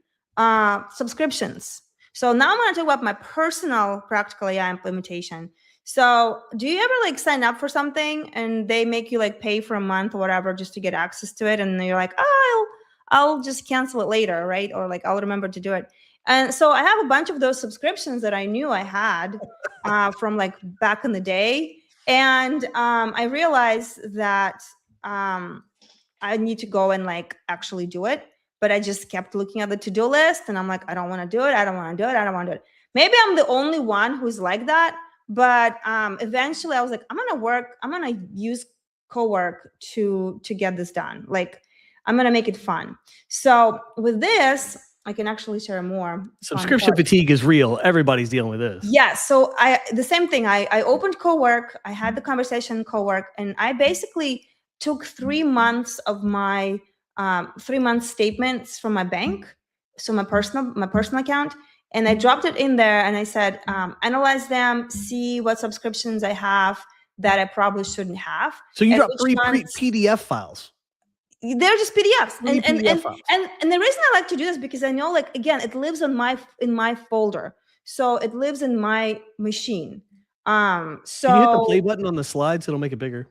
subscriptions. So now I'm going to talk about my personal practical AI implementation. So do you ever like sign up for something and they make you like pay for a month or whatever just to get access to it? And you're like, oh, I'll just cancel it later, right? Or like, I'll remember to do it. And so I have a bunch of those subscriptions that I knew I had from like back in the day. And I realized that I need to go and like actually do it. But I just kept looking at the to-do list and I'm like, I don't want to do it. I don't want to do it. I don't want to do it. Maybe I'm the only one who's like that. But eventually I was like, I'm going to use Cowork to get this done. Like I'm going to make it fun. So with this, I can actually share more. Subscription fatigue is real. Everybody's dealing with this. Yeah. So the same thing. I opened Cowork. I had the conversation in Cowork, and I basically took 3 months of my 3-month statements from my bank, so my personal account, and I dropped it in there, and I said, analyze them, see what subscriptions I have that I probably shouldn't have. So you dropped 3 PDF files. They're just PDFs, and the reason I like to do this because I know, like, again, it lives on in my folder. So it lives in my machine. Can you hit the play button on the slides? It'll make it bigger.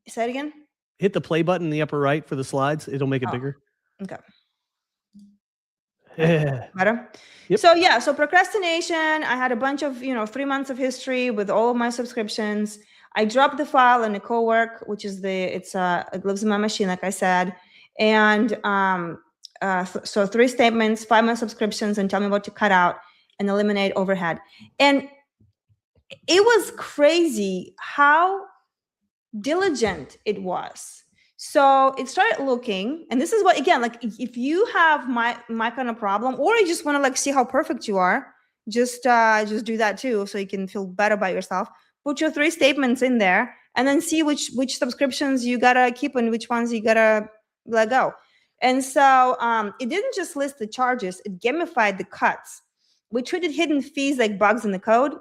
Say it again. Hit the play button in the upper right for the slides. It'll make it bigger. Okay. Yeah. Better. Yep. So yeah, so procrastination, I had a bunch of, 3 months of history with all of my subscriptions. I dropped the file in a co-work, which is it lives in my machine, like I said. And so 3 statements, 5 month subscriptions, and tell me what to cut out and eliminate overhead. And it was crazy how diligent it was. So it started looking, and this is what, again, like if you have my kind of problem, or you just want to like see how perfect you are, just do that too, so you can feel better about yourself. Put your 3 statements in there, and then see which subscriptions you gotta keep and which ones you gotta let go. And so it didn't just list the charges; it gamified the cuts. We treated hidden fees like bugs in the code.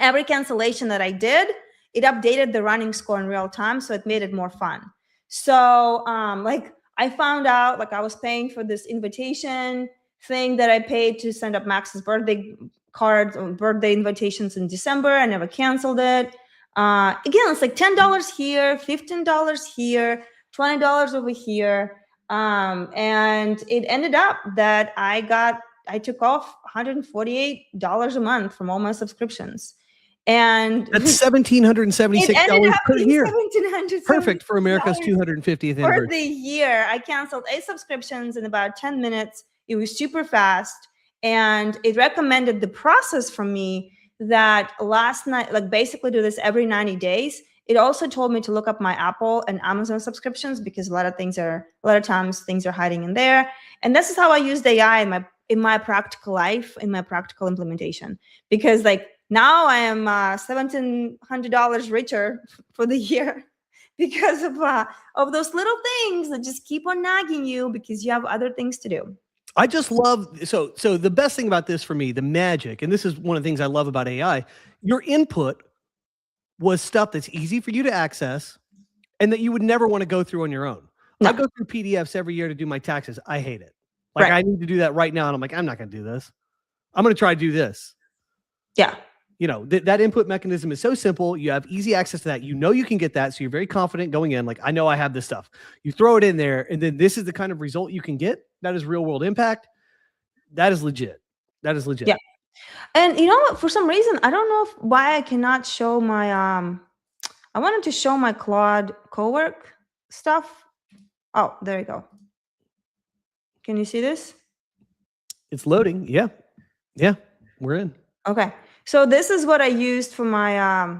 Every cancellation that I did, it updated the running score in real time, so it made it more fun. So like I found out, like I was paying for this invitation thing that I paid to send up Max's birthday cards or birthday invitations in December. I never canceled it. Again, it's like $10 here, $15 here, $20 over here. And it ended up that I took off $148 a month from all my subscriptions. And that's $1,776 per year. Perfect for America's 250th anniversary. For the year, I canceled 8 subscriptions in about 10 minutes. It was super fast. And it recommended the process for me that last night, like basically do this every 90 days. It also told me to look up my Apple and Amazon subscriptions, because a lot of times things are hiding in there. And this is how I used AI in my practical life, in my practical implementation. Because like now I am $1,700 richer for the year because of those little things that just keep on nagging you because you have other things to do. I just love, so the best thing about this for me, the magic, and this is one of the things I love about AI, your input was stuff that's easy for you to access and that you would never want to go through on your own. No. I go through PDFs every year to do my taxes. I hate it. Like I need to do that right now. And I'm like, I'm not going to do this. I'm going to try to do this. Yeah. That input mechanism is so simple. You have easy access to that. You can get that. So you're very confident going in. Like, I know I have this stuff. You throw it in there, and then this is the kind of result you can get. That is real world impact. That is legit. That is legit. Yeah. And for some reason, I don't know why I cannot show my, I wanted to show my Claude co-work stuff. Oh, there you go. Can you see this? It's loading. Yeah. Yeah. We're in. Okay. So this is what I used for my,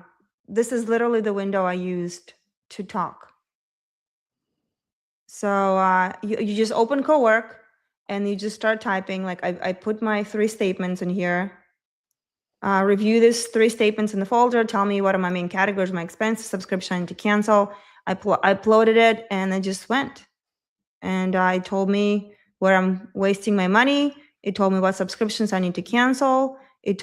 this is literally the window I used to talk. So you just open co-work and you just start typing. Like I put my 3 statements in here. Review these 3 statements in the folder. Tell me what are my main categories, my expenses, subscription I need to cancel. I uploaded it and I just went. And it told me where I'm wasting my money. It told me what subscriptions I need to cancel. It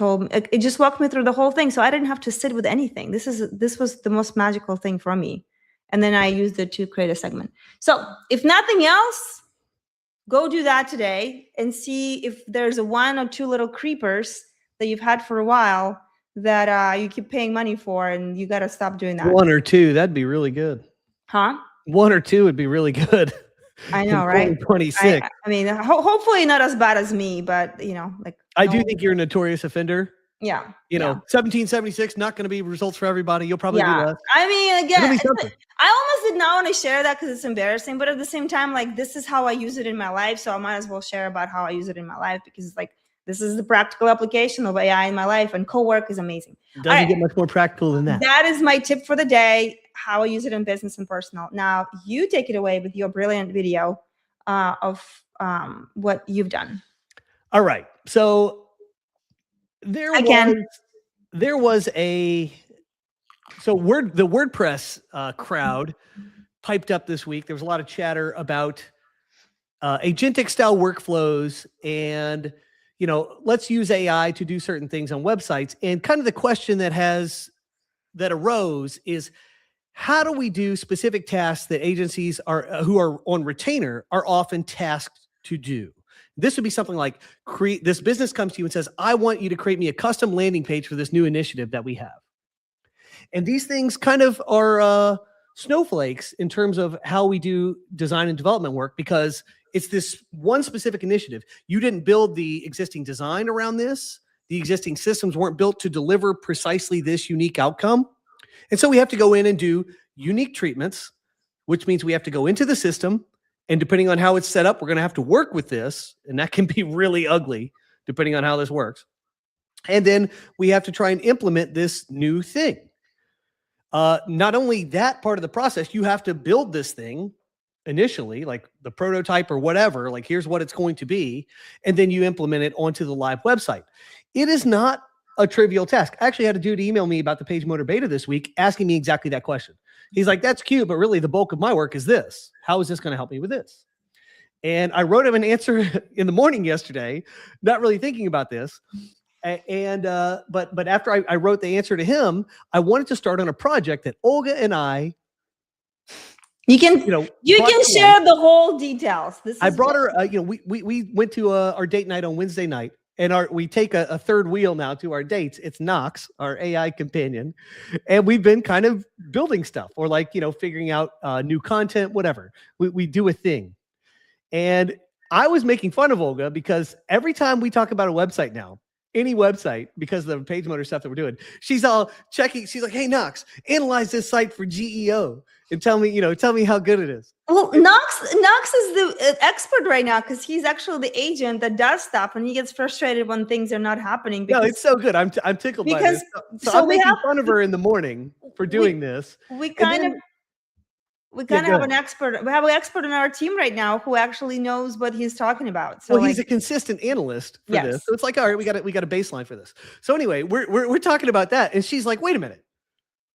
just walked me through the whole thing. So I didn't have to sit with anything. This was the most magical thing for me. And then I used it to create a segment. So if nothing else, go do that today and see if there's 1 or 2 little creepers that you've had for a while that you keep paying money for, and you got to stop doing that. 1 or 2, that'd be really good. Huh? 1 or 2 would be really good. I know, right? 26. I mean, hopefully not as bad as me, but like I do think you're a notorious offender. Yeah. 1776, not going to be results for everybody. You'll probably do that. I mean, again, I almost did not want to share that because it's embarrassing, but at the same time, like this is how I use it in my life. So I might as well share about how I use it in my life, because it's like, this is the practical application of AI in my life, and co-work is amazing. Doesn't get much more practical than that. That is my tip for the day, how I use it in business and personal. Now you take it away with your brilliant video of what you've done. All right. So the WordPress crowd piped up this week. There was a lot of chatter about agentic style workflows and let's use AI to do certain things on websites. And kind of the question that arose is, how do we do specific tasks that agencies who are on retainer are often tasked to do? This would be something like this business comes to you and says, I want you to create me a custom landing page for this new initiative that we have. And these things kind of are snowflakes in terms of how we do design and development work, because it's this one specific initiative. You didn't build the existing design around this. The existing systems weren't built to deliver precisely this unique outcome. And so we have to go in and do unique treatments, which means we have to go into the system. And depending on how it's set up, we're going to have to work with this. And that can be really ugly, depending on how this works. And then we have to try and implement this new thing. Not only that part of the process, you have to build this thing initially, like the prototype or whatever, like here's what it's going to be. And then you implement it onto the live website. It is not a trivial task. I actually had a dude email me about the PageMotor beta this week, asking me exactly that question. He's like, that's cute, but really the bulk of my work is this. How is this going to help me with this? And I wrote him an answer in the morning yesterday, not really thinking about this. But after I wrote the answer to him, I wanted to start on a project that Olga and I, you can share the whole details. I brought her, we went to our date night on Wednesday night. And we take a third wheel now to our dates. It's Knox, our AI companion. And we've been kind of building stuff, or figuring out new content, whatever. We do a thing. And I was making fun of Olga because every time we talk about a website now, any website, because of the PageMotor stuff that we're doing, she's all checking. She's like, hey, Knox, analyze this site for GEO and tell me how good it is. Well, Knox is the expert right now, because he's actually the agent that does stuff, and he gets frustrated when things are not happening. No, it's so good. I'm tickled by this. So I'm making fun of her in the morning for doing this. We kind of have an expert. We have an expert on our team right now who actually knows what he's talking about. So he's a consistent analyst for this. So it's like, all right, we got a baseline for this. So anyway, we're talking about that, and she's like, wait a minute.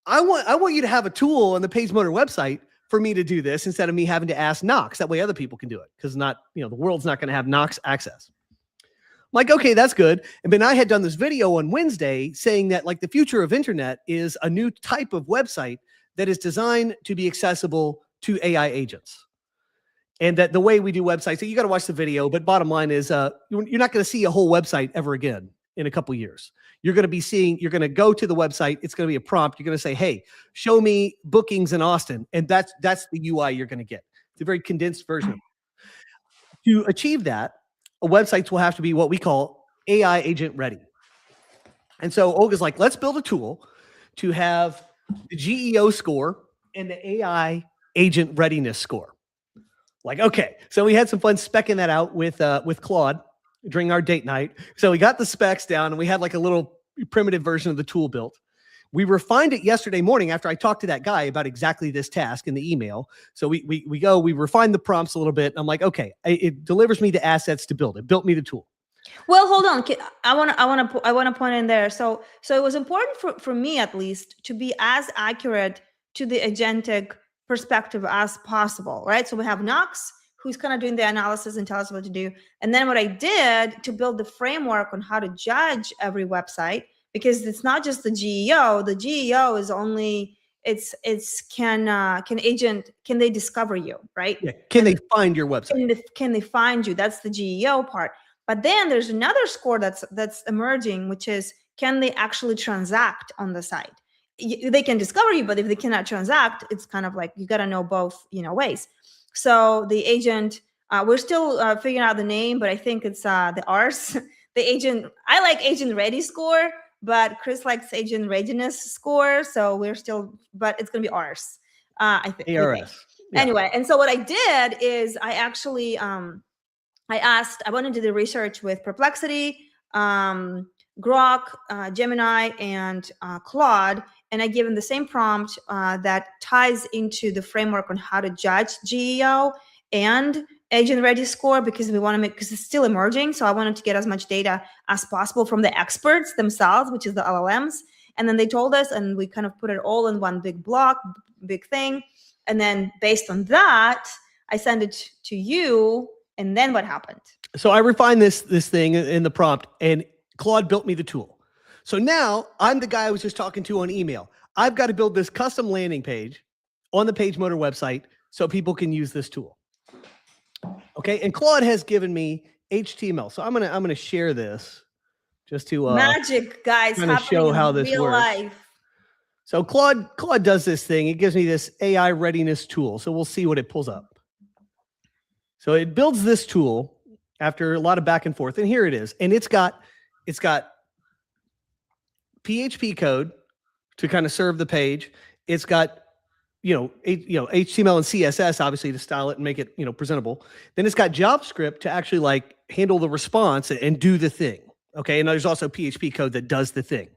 I want you to have a tool on the PageMotor website for me to do this instead of me having to ask Knox. That way other people can do it, because the world's not going to have Knox access. I'm like, okay, that's good. And then I had done this video on Wednesday saying that the future of internet is a new type of website that is designed to be accessible to AI agents. And that the way we do websites, so you got to watch the video, but bottom line is you're not going to see a whole website ever again in a couple of years. You're going to go to the website. It's going to be a prompt. You're going to say, hey, show me bookings in Austin. And that's the UI you're going to get. It's a very condensed version. To achieve that, websites will have to be what we call AI agent ready. And so Olga's like, let's build a tool to have the GEO score and the AI agent readiness score. Like, okay. So we had some fun specking that out with Claude during our date night. So we got the specs down, and we had a little primitive version of the tool built. We refined it yesterday morning after I talked to that guy about exactly this task in the email. So we refined the prompts a little bit. I'm like, okay, it delivers me the assets to build. It built me the tool. Well, hold on. I want to point in there. So it was important for me, at least, to be as accurate to the agentic perspective as possible, right? So we have Knox, who's kind of doing the analysis and tell us what to do. And then what I did to build the framework on how to judge every website, because it's not just the GEO. The GEO is only can they discover you, right? Yeah. Can they find your website? Can they find you? That's the GEO part. But then there's another score that's emerging, which is, can they actually transact on the site? They can discover you, but if they cannot transact, it's kind of like you got to know both ways. So the agent, we're still figuring out the name, but I think it's the Rs. The agent, I like agent ready score, but Chris likes agent readiness score. So we're still, but it's going to be Rs. I think. ARS. Yeah. Anyway, and so what I did is I actually, I went into the research with Perplexity, Grok, Gemini, and Claude, and I gave them the same prompt that ties into the framework on how to judge GEO and agent ready score, because we want to because it's still emerging. So I wanted to get as much data as possible from the experts themselves, which is the LLMs. And then they told us, and we kind of put it all in one big block, big thing. And then based on that, I send it to you. And then what happened? So I refined this thing in the prompt, and Claude built me the tool. So now I'm the guy I was just talking to on email. I've got to build this custom landing page on the PageMotor website so people can use this tool. Okay. And Claude has given me HTML. So I'm gonna share this just to magic, guys, kind of happening show in how this real works. life. So Claude does this thing. It gives me this AI readiness tool. So we'll see what it pulls up. So it builds this tool after a lot of back and forth, and here it is. And it's got PHP code to kind of serve the page. It's got HTML and CSS obviously to style it and make it presentable. Then it's got JavaScript to actually like handle the response and do the thing. Okay, and there's also PHP code that does the thing.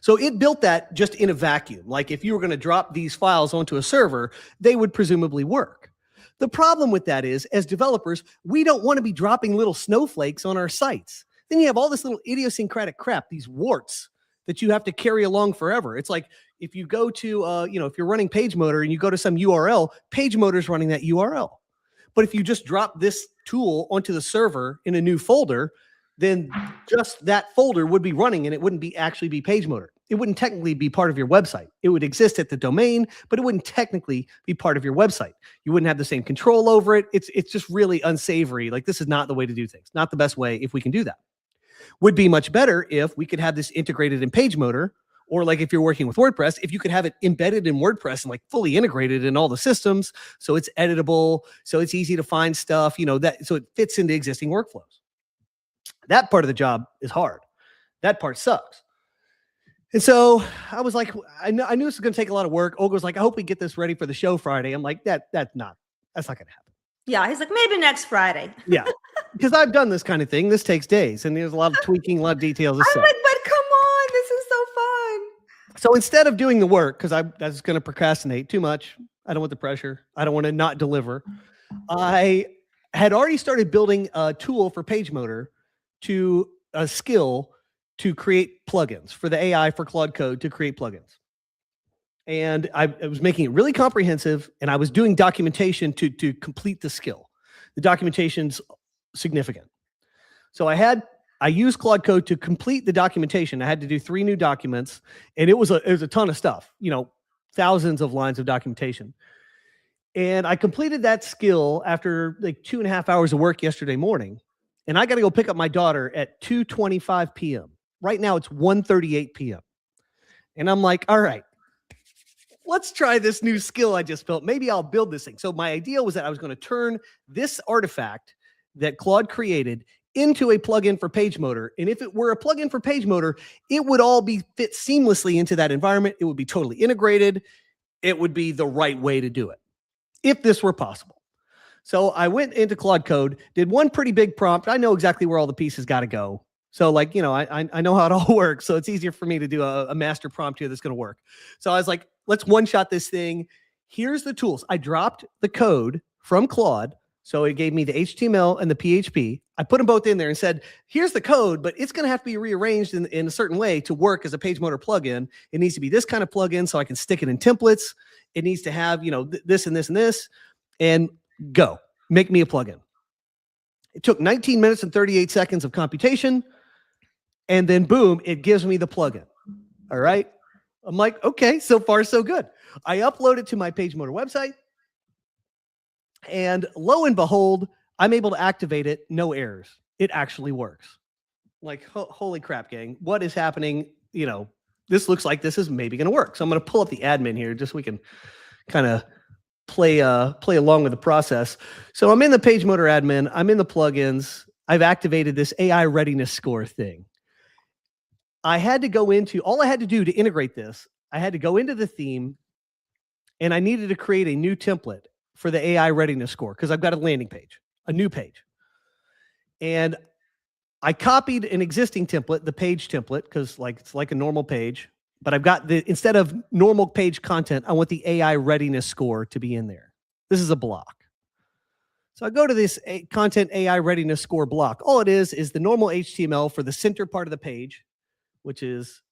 So it built that just in a vacuum. Like if you were going to drop these files onto a server, they would presumably work. The problem with that is, as developers, we don't want to be dropping little snowflakes on our sites. Then you have all this little idiosyncratic crap, these warts that you have to carry along forever. It's like if you go to, if you're running PageMotor and you go to some URL, PageMotor is running that URL. But if you just drop this tool onto the server in a new folder, then just that folder would be running and it wouldn't actually be PageMotor. It wouldn't technically be part of your website. It would exist at the domain, but it wouldn't technically be part of your website. You wouldn't have the same control over it. It's just really unsavory. Like this is not the way to do things. Not the best way if we can do that. Would be much better if we could have this integrated in PageMotor, or like if you're working with WordPress, if you could have it embedded in WordPress and like fully integrated in all the systems, so it's editable, so it's easy to find stuff, so it fits into existing workflows. That part of the job is hard. That part sucks. And so I was like, I knew this was going to take a lot of work. Olga was like, I hope we get this ready for the show Friday. I'm like, that's not going to happen. Yeah, he's like, maybe next Friday. Yeah, because I've done this kind of thing. This takes days, and there's a lot of tweaking, a lot of details. I'm like, but come on, this is so fun. So instead of doing the work, because I was going to procrastinate too much, I don't want the pressure. I don't want to not deliver. I had already started building a tool for PageMotor to a skill to create plugins for the AI for Claude Code to create plugins. And I was making it really comprehensive, and I was doing documentation to complete the skill. The documentation's significant. So I used Claude Code to complete the documentation. I had to do 3 new documents, and it was a ton of stuff, thousands of lines of documentation. And I completed that skill after like 2.5 hours of work yesterday morning. And I got to go pick up my daughter at 2:25 p.m. Right now it's 1:38 p.m. And I'm like, all right, let's try this new skill I just built. Maybe I'll build this thing. So my idea was that I was going to turn this artifact that Claude created into a plugin for PageMotor. And if it were a plugin for PageMotor, it would all fit seamlessly into that environment. It would be totally integrated. It would be the right way to do it, if this were possible. So I went into Claude Code, did one pretty big prompt. I know exactly where all the pieces got to go. So like, I know how it all works. So it's easier for me to do a master prompt here that's going to work. So I was like, let's one-shot this thing. Here's the tools. I dropped the code from Claude. So it gave me the HTML and the PHP. I put them both in there and said, here's the code, but it's going to have to be rearranged in a certain way to work as a PageMotor plugin. It needs to be this kind of plugin so I can stick it in templates. It needs to have, this and this and this, and go. Make me a plugin. It took 19 minutes and 38 seconds of computation. And then boom, it gives me the plugin. All right. I'm like, okay, so far so good. I upload it to my PageMotor website. And lo and behold, I'm able to activate it. No errors. It actually works. Like, holy crap, gang. What is happening? This looks like this is maybe going to work. So I'm going to pull up the admin here just so we can kind of play along with the process. So I'm in the PageMotor admin. I'm in the plugins. I've activated this AI Readiness Score thing. All I had to do to integrate this, I had to go into the theme, and I needed to create a new template for the AI Readiness Score because I've got a landing page, a new page. And I copied an existing template, the page template, because it's like a normal page, but I've got instead of normal page content, I want the AI Readiness Score to be in there. This is a block. So I go to this content AI Readiness Score block. All it is the normal HTML for the center part of the page, which is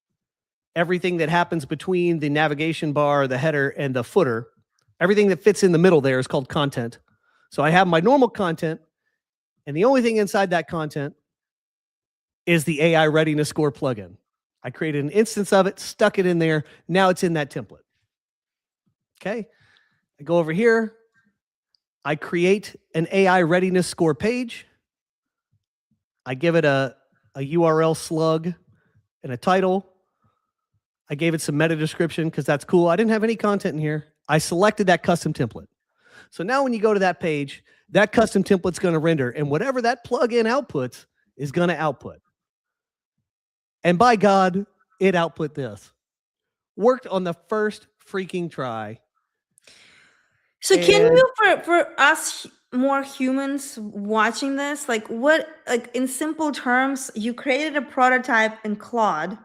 everything that happens between the navigation bar, the header, and the footer. Everything that fits in the middle there is called content. So I have my normal content, and the only thing inside that content is the AI Readiness Score plugin. I created an instance of it, stuck it in there. Now it's in that template. Okay. I go over here. I create an AI Readiness Score page. I give it a URL slug and a title. I gave it some meta description because that's cool. I didn't have any content in here. I selected that custom template. So now when you go to that page, that custom template's going to render, and whatever that plugin outputs is going to output. And by God, it output this. Worked on the first freaking try. So can you, for us more humans watching this, like in simple terms, you created a prototype in Claude.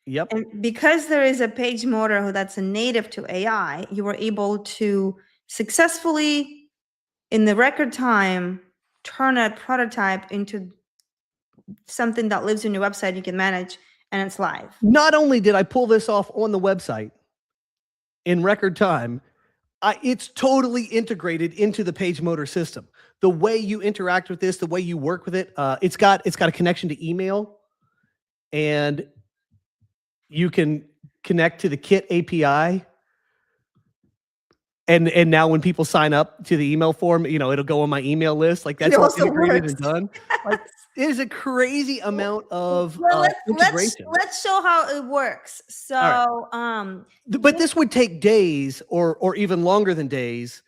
Yep. And because there is a PageMotor that's a native to AI, you were able to successfully, in the record time, turn a prototype into something that lives in your website you can manage, and it's live. Not only did I pull this off on the website in record time, it's totally integrated into the PageMotor system. The way you interact with this, the way you work with it, it's got a connection to email, and you can connect to the Kit API. And now when people sign up to the email form, it'll go on my email list. Like that's all integrated and done. Like, it is a crazy amount of integration. Let's show how it works. So, but this would take days or even longer than days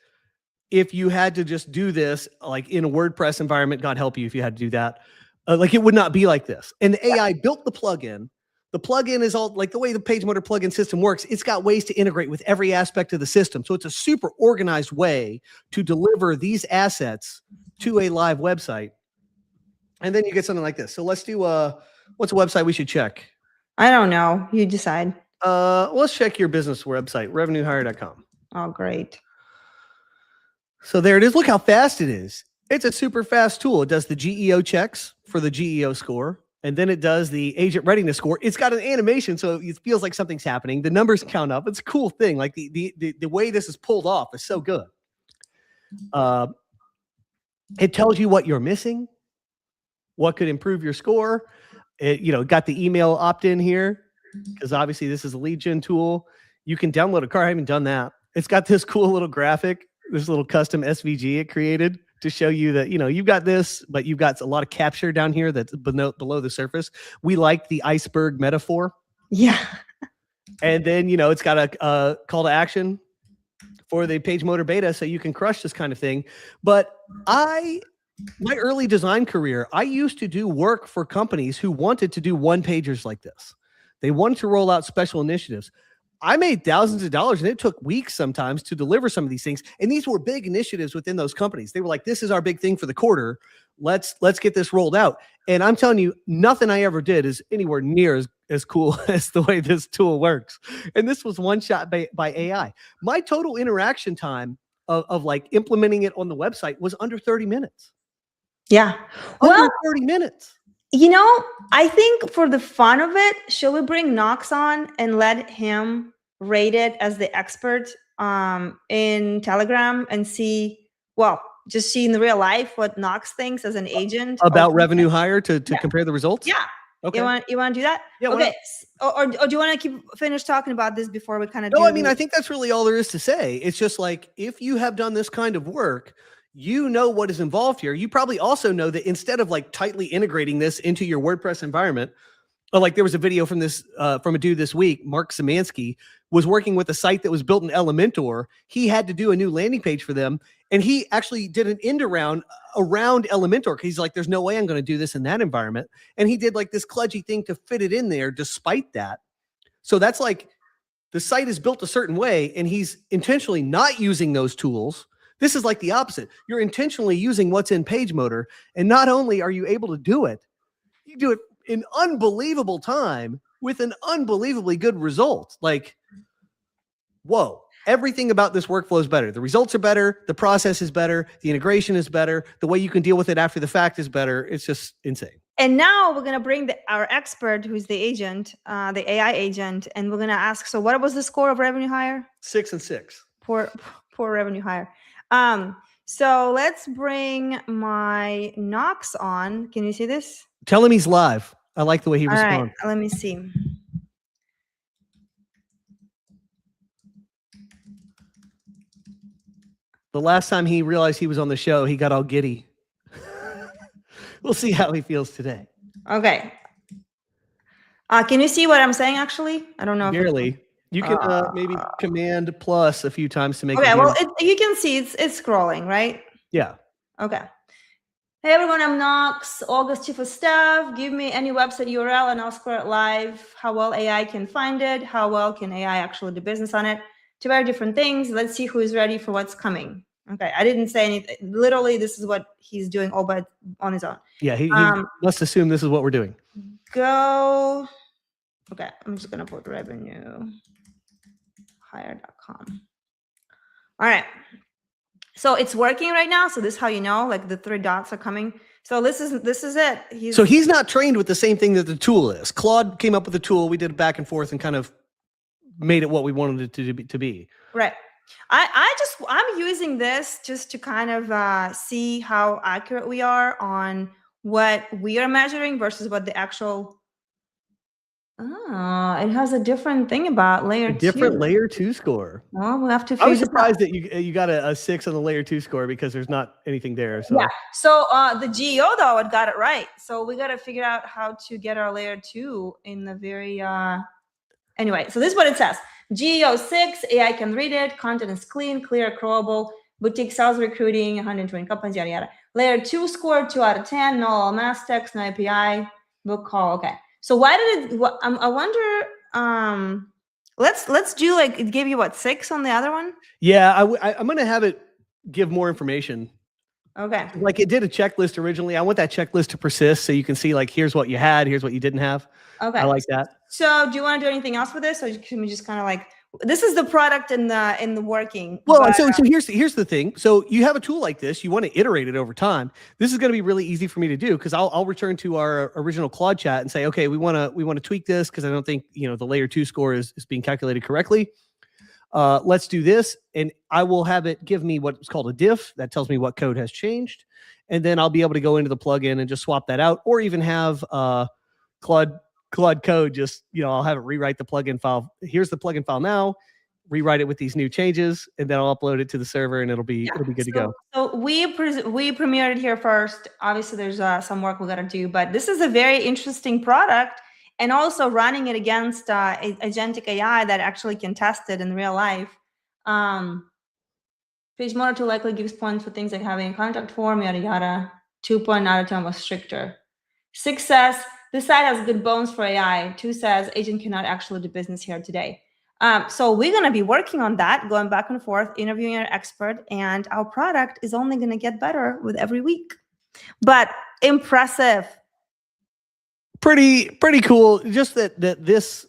if you had to just do this like in a WordPress environment. God help you if you had to do that. Like it would not be like this. And the AI built the plugin. The plugin is all like the way the PageMotor plugin system works. It's got ways to integrate with every aspect of the system. So it's a super organized way to deliver these assets to a live website. And then you get something like this. So let's do what's a website we should check? I don't know. You decide. Let's check your business website, revenuehire.com. Oh, great. So there it is. Look how fast it is. It's a super fast tool. It does the GEO checks for the GEO score. And then it does the agent readiness score. It's got an animation, so it feels like something's happening. The numbers count up. It's a cool thing. Like the way this is pulled off is so good. It tells you what you're missing, what could improve your score. It, got the email opt-in here because obviously this is a lead gen tool. You can download a car. I haven't done that. It's got this cool little graphic, this little custom SVG it created to show you that, you've got this, but you've got a lot of capture down here that's below the surface. We like the iceberg metaphor. Yeah. And then, it's got a call to action for the PageMotor beta, so you can crush this kind of thing. But my early design career, I used to do work for companies who wanted to do one-pagers like this. They wanted to roll out special initiatives. I made thousands of dollars, and it took weeks sometimes to deliver some of these things. And these were big initiatives within those companies. They were like, this is our big thing for the quarter. Let's get this rolled out. And I'm telling you, nothing I ever did is anywhere near as cool as the way this tool works. And this was one shot by AI. My total interaction time of like implementing it on the website was under 30 minutes. Yeah. Under 30 minutes. I think for the fun of it, shall we bring Knox on and let him rate it as the expert in Telegram and see in the real life what Knox thinks as an agent about revenue hire to compare the results? Yeah. Okay. You want to do that? Yeah. Okay. Or do you want to finish talking about this before we kind of I think that's really all there is to say. It's just like, if you have done this kind of work, what is involved here. You probably also know that instead of like tightly integrating this into your WordPress environment, like there was a video from a dude this week, Mark Szymanski, was working with a site that was built in Elementor. He had to do a new landing page for them, and he actually did an end around Elementor. He's like, there's no way I'm going to do this in that environment. And he did like this kludgy thing to fit it in there despite that. So that's like, the site is built a certain way, and he's intentionally not using those tools. This is like the opposite. You're intentionally using what's in PageMotor, and not only are you able to do it, you do it in unbelievable time with an unbelievably good result. Like, whoa, everything about this workflow is better. The results are better. The process is better. The integration is better. The way you can deal with it after the fact is better. It's just insane. And now we're going to bring our expert, who's the agent, the AI agent, and we're going to ask, so what was the score of revenue hire? 6 and 6. Poor revenue hire. So let's bring my Knox on. Can you see this? Tell him he's live. I like the way he responds. All right, let me see. The last time he realized he was on the show, he got all giddy. We'll see how he feels today. Okay. Can you see what I'm saying, actually? I don't know. Barely. You can maybe Command plus a few times to make Okay, it. well, you can see it's scrolling, right? Yeah. Okay. Hey, everyone, I'm Knox, Olga's chief of staff. Give me any website URL and I'll score it live. How well AI can find it. How well can AI actually do business on it? Two very different things. Let's see who is ready for what's coming. Okay, I didn't say anything. Literally, this is what he's doing all by on his own. Yeah, he must assume this is what we're doing. Go. Okay, I'm just going to put revenue hire.com. All right. So it's working right now. So this is how you know, like the 3 dots are coming. So this is it. So he's not trained with the same thing that the tool is. Claude came up with a tool. We did it back and forth and kind of made it what we wanted it to be. Right. I'm using this just to kind of see how accurate we are on what we are measuring versus what the actual. It has a different thing about layer 2. Different layer 2 score. Well, we'll have to figure I was surprised that you got a 6 on the layer 2 score because there's not anything there. So yeah. So the GEO though, it got it right. So we got to figure out how to get our layer 2 in the very anyway. So this is what it says. GEO 6, AI can read it. Content is clean, clear, crowable. Boutique sales recruiting, 120 companies, yada yada. Layer 2 score 2 out of 10. No all mass text, no API. Book call. Okay. So why did it? I wonder. Let's do like it gave you what 6 on the other one. Yeah, I'm gonna have it give more information. Okay. Like it did a checklist originally. I want that checklist to persist so you can see like here's what you had, here's what you didn't have. Okay. I like that. So do you want to do anything else with this, or can we just kind of like this is the product in the working? Well, but, so here's the thing. So you have a tool like this, you want to iterate it over time. This is going to be really easy for me to do because I'll return to our original Claude chat and say, okay, we want to tweak this because I don't think the layer 2 score is being calculated correctly. Let's do this, and I will have it give me what's called a diff that tells me what code has changed, and then I'll be able to go into the plugin and just swap that out, or even have Claude Code just I'll have it rewrite the plugin file. Here's the plugin file now. Rewrite it with these new changes, and then I'll upload it to the server, and it'll be good to go. So we premiered it here first. Obviously, there's some work we got to do, but this is a very interesting product, and also running it against agentic AI that actually can test it in real life. PageMotor tool likely gives points for things like having a contact form, yada yada. 2 point out of 10 was stricter. 6 says this site has good bones for AI. 2 says agent cannot actually do business here today. So we're going to be working on that, going back and forth, interviewing our expert, and our product is only going to get better with every week. But impressive. Pretty cool. Just that this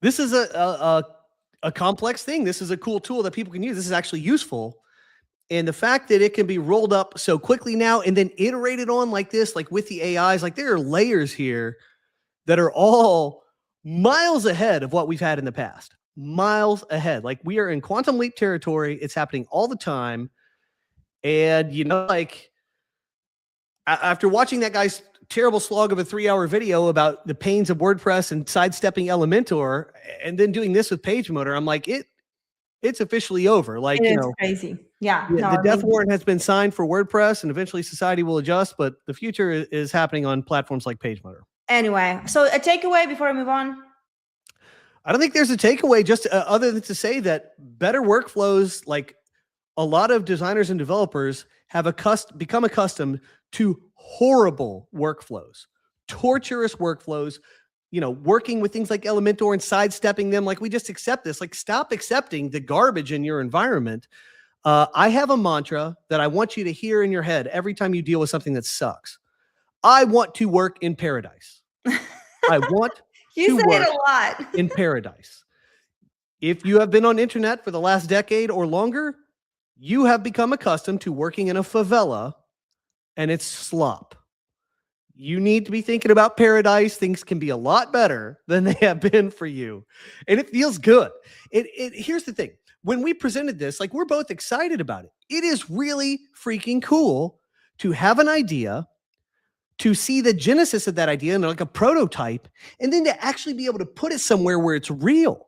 is a complex thing. This is a cool tool that people can use. This is actually useful. And the fact that it can be rolled up so quickly now and then iterated on like this, like with the AIs, like there are layers here that are all miles ahead of what we've had in the past. Miles ahead. Like we are in quantum leap territory. It's happening all the time. And like after watching that guy's terrible slog of a 3-hour video about the pains of WordPress and sidestepping Elementor, and then doing this with PageMotor, I'm like, it's officially over. Like, it's crazy. Yeah. The death warrant has been signed for WordPress, and eventually society will adjust, but the future is happening on platforms like PageMotor. Anyway, so a takeaway before we move on? I don't think there's a takeaway, just other than to say that better workflows, like a lot of designers and developers have become accustomed to horrible workflows, torturous workflows, working with things like Elementor and sidestepping them. Like we just accept this, like stop accepting the garbage in your environment. I have a mantra that I want you to hear in your head every time you deal with something that sucks. I want to work in paradise. I want you to say work it a lot. in paradise. If you have been on internet for the last decade or longer, you have become accustomed to working in a favela and it's slop. You need to be thinking about paradise. Things can be a lot better than they have been for you. And it feels good. Here's the thing. When we presented this, like we're both excited about it. It is really freaking cool to have an idea, to see the genesis of that idea and like a prototype, and then to actually be able to put it somewhere where it's real.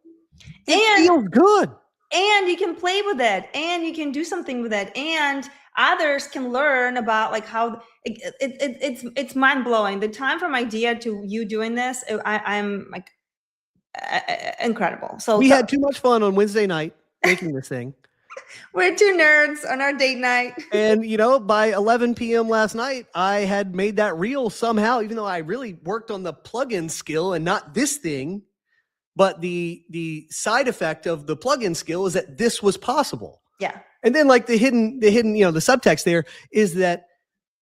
It feels good. And you can play with it, and you can do something with it. And others can learn about like how it's mind-blowing. The time from idea to you doing this, I'm like incredible. So we had too much fun on Wednesday night making this thing. We're two nerds on our date night. And, you know, by 11 p.m. last night, I had made that reel somehow, even though I really worked on the plugin skill and not this thing. But the side effect of the plugin skill is that this was possible. Yeah. And then like the hidden, you know, the subtext there is that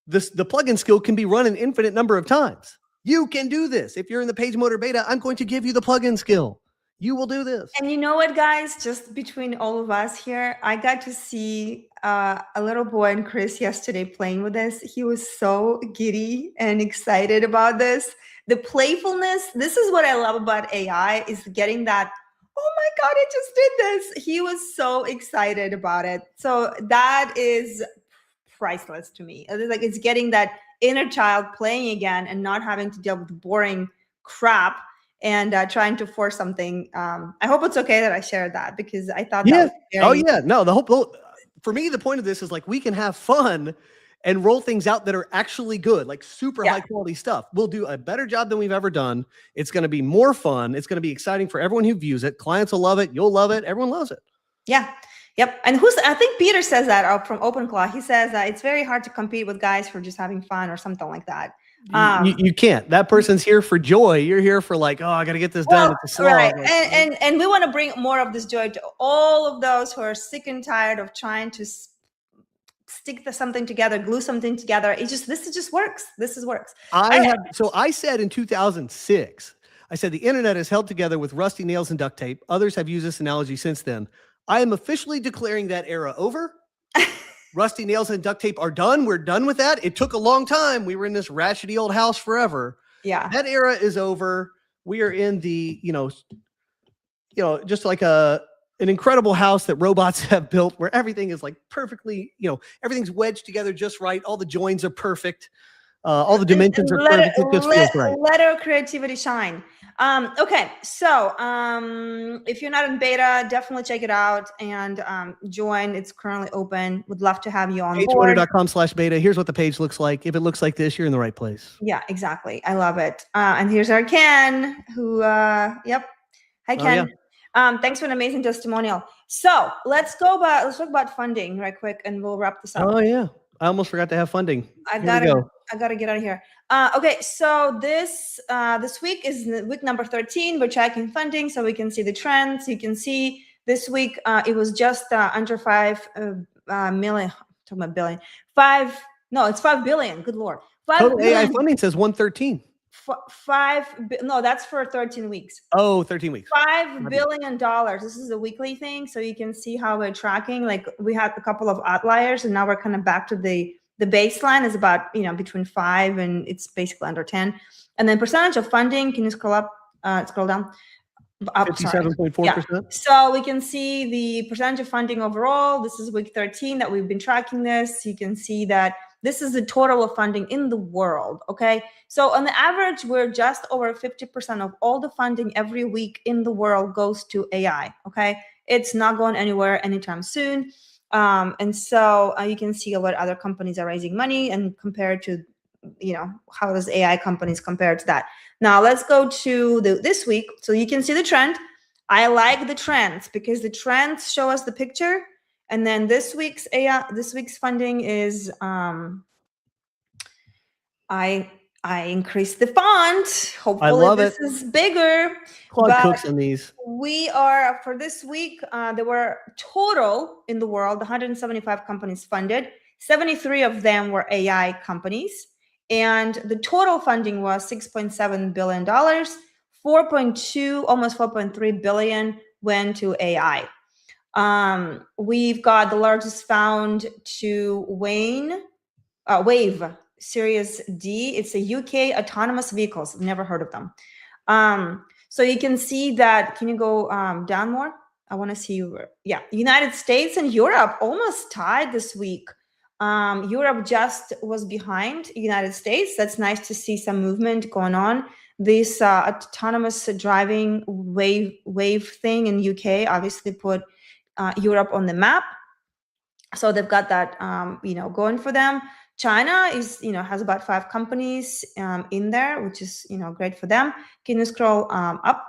the plugin skill can be run an infinite number of times. You can do this. If you're in the PageMotor beta, I'm going to give you the plugin skill. You will do this. And you know what, guys? Just between all of us here, I got to see a little boy and Chris yesterday playing with this. He was so giddy and excited about this. The playfulness, this is what I love about AI, is getting that, oh my God, I just did this. He was so excited about it. So that is priceless to me. It's like it's getting that inner child playing again and not having to deal with boring crap and trying to force something. I hope it's okay that I shared that because I thought that was very... Oh yeah, no, the whole, for me, the point of this is like, we can have fun and roll things out that are actually good, like super high quality stuff. We'll do a better job than we've ever done. It's going to be more fun. It's going to be exciting for everyone who views it. Clients will love it. You'll love it. Everyone loves it. Yeah. Yep. And I think Peter says that from OpenClaw. He says that it's very hard to compete with guys for just having fun or something like that. You can't. That person's here for joy. You're here for like, oh, I got to get this done. It's a slog. Right. And we want to bring more of this joy to all of those who are sick and tired of trying to stick something together, glue something together. This just works. Works. So I said in 2006, I said the internet is held together with rusty nails and duct tape. Others have used this analogy since then. I am officially declaring that era over. Rusty nails and duct tape are done. We're done with that. It took a long time. We were in this ratchety old house forever. Yeah. That era is over. We are in the, just like an incredible house that robots have built where everything is like perfectly, everything's wedged together just right. All the joins are perfect. All the dimensions are perfect. It just feels right. Let our creativity shine. Okay, so if you're not in beta, definitely check it out and join. It's currently open. Would love to have you on board. PageMotor.com/beta. Here's what the page looks like. If it looks like this, you're in the right place. Yeah, exactly. I love it. And here's our Ken, who, Hi, Ken. Thanks for an amazing testimonial. So let's talk about funding right quick, and we'll wrap this up. Oh yeah, I almost forgot to have funding. I gotta get out of here. Okay, so this week is week number 13. We're tracking funding, so we can see the trends. You can see this week it was just under 5 million. Talking about billion. It's 5 billion. Good Lord. Total AI funding says 113. No, that's for 13 weeks. Oh, 13 weeks. $5 billion. This is a weekly thing, so you can see how we're tracking. Like we had a couple of outliers, and now we're kind of back to the baseline is about between 5 and it's basically under 10. And then percentage of funding. Can you scroll up? Scroll down. 57.4%. So we can see the percentage of funding overall. This is week 13 that we've been tracking this. You can see that this is the total of funding in the world, okay? So on the average, we're just over 50% of all the funding every week in the world goes to AI, okay? It's not going anywhere anytime soon. And so you can see what other companies are raising money and compared to, how does AI companies compare to that? Now let's go to this week. So you can see the trend. I like the trends because the trends show us the picture. And then this week's funding is, I increased the font. Hopefully this is bigger. Claude cooks on these. We are, for this week, there were total in the world, 175 companies funded. 73 of them were AI companies. And the total funding was $6.7 billion. 4.2, almost 4.3 billion went to AI. We've got the largest fund to Wave Series D. It's a UK autonomous vehicles. Never heard of them. So you can see that. Can you go down more? I want to see you. Yeah, United States and Europe almost tied this week. Europe just was behind United States. That's nice to see some movement going on. This autonomous driving wave thing in UK obviously put Europe on the map. So they've got that, going for them. China is, has about 5 companies in there, which is, great for them. Can you scroll up?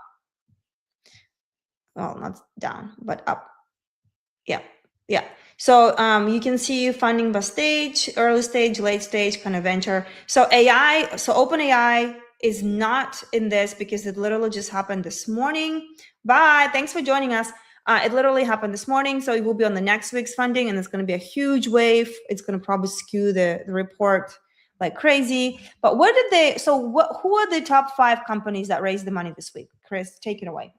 Well, not down, but up. Yeah. So you can see funding by stage, early stage, late stage, kind of venture. So OpenAI is not in this because it literally just happened this morning. Bye. Thanks for joining us. It literally happened this morning, so it will be on the next week's funding, and it's going to be a huge wave. It's going to probably skew the report like crazy. But who are the top 5 companies that raised the money this week? Chris, take it away.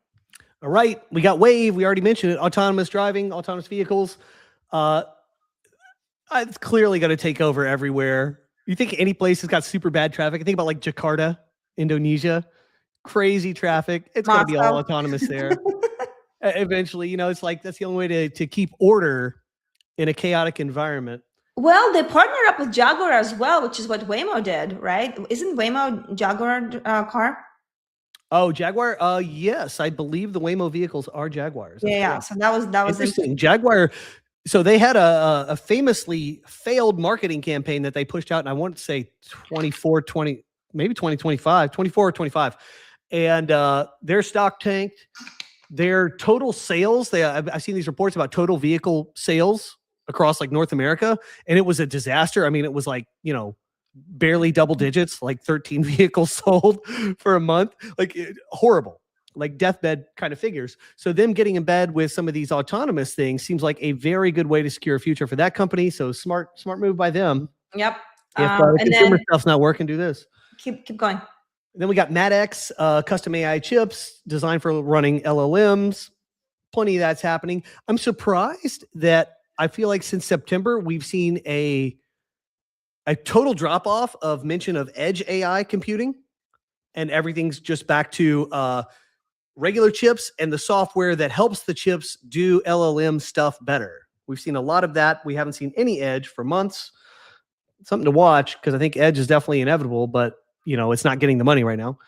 All right, we got Wave. We already mentioned it. Autonomous driving, autonomous vehicles. It's clearly going to take over everywhere. You think any place has got super bad traffic? Think about like Jakarta, Indonesia. Crazy traffic. It's going to be all autonomous there. Eventually, it's like that's the only way to keep order in a chaotic environment. Well, they partnered up with Jaguar as well, which is what Waymo did, right? Isn't Waymo Jaguar car? Oh, Jaguar. Yes, I believe the Waymo vehicles are Jaguars. Yeah. So that was interesting. Jaguar. So they had a famously failed marketing campaign that they pushed out, and I want to say 24 or 25, and their stock tanked. Their total sales, I've seen these reports about total vehicle sales across like North America, and it was a disaster. I mean, it was like, barely double digits, like 13 vehicles sold for a month, like horrible, like deathbed kind of figures. So them getting in bed with some of these autonomous things seems like a very good way to secure a future for that company. So smart move by them. Yep. If consumer stuff's not working, do this. Keep going. Then we got MatX, custom AI chips designed for running LLMs. Plenty of that's happening. I'm surprised that I feel like since September, we've seen a total drop-off of mention of edge AI computing, and everything's just back to regular chips and the software that helps the chips do LLM stuff better. We've seen a lot of that. We haven't seen any edge for months. Something to watch, because I think edge is definitely inevitable, but it's not getting the money right now.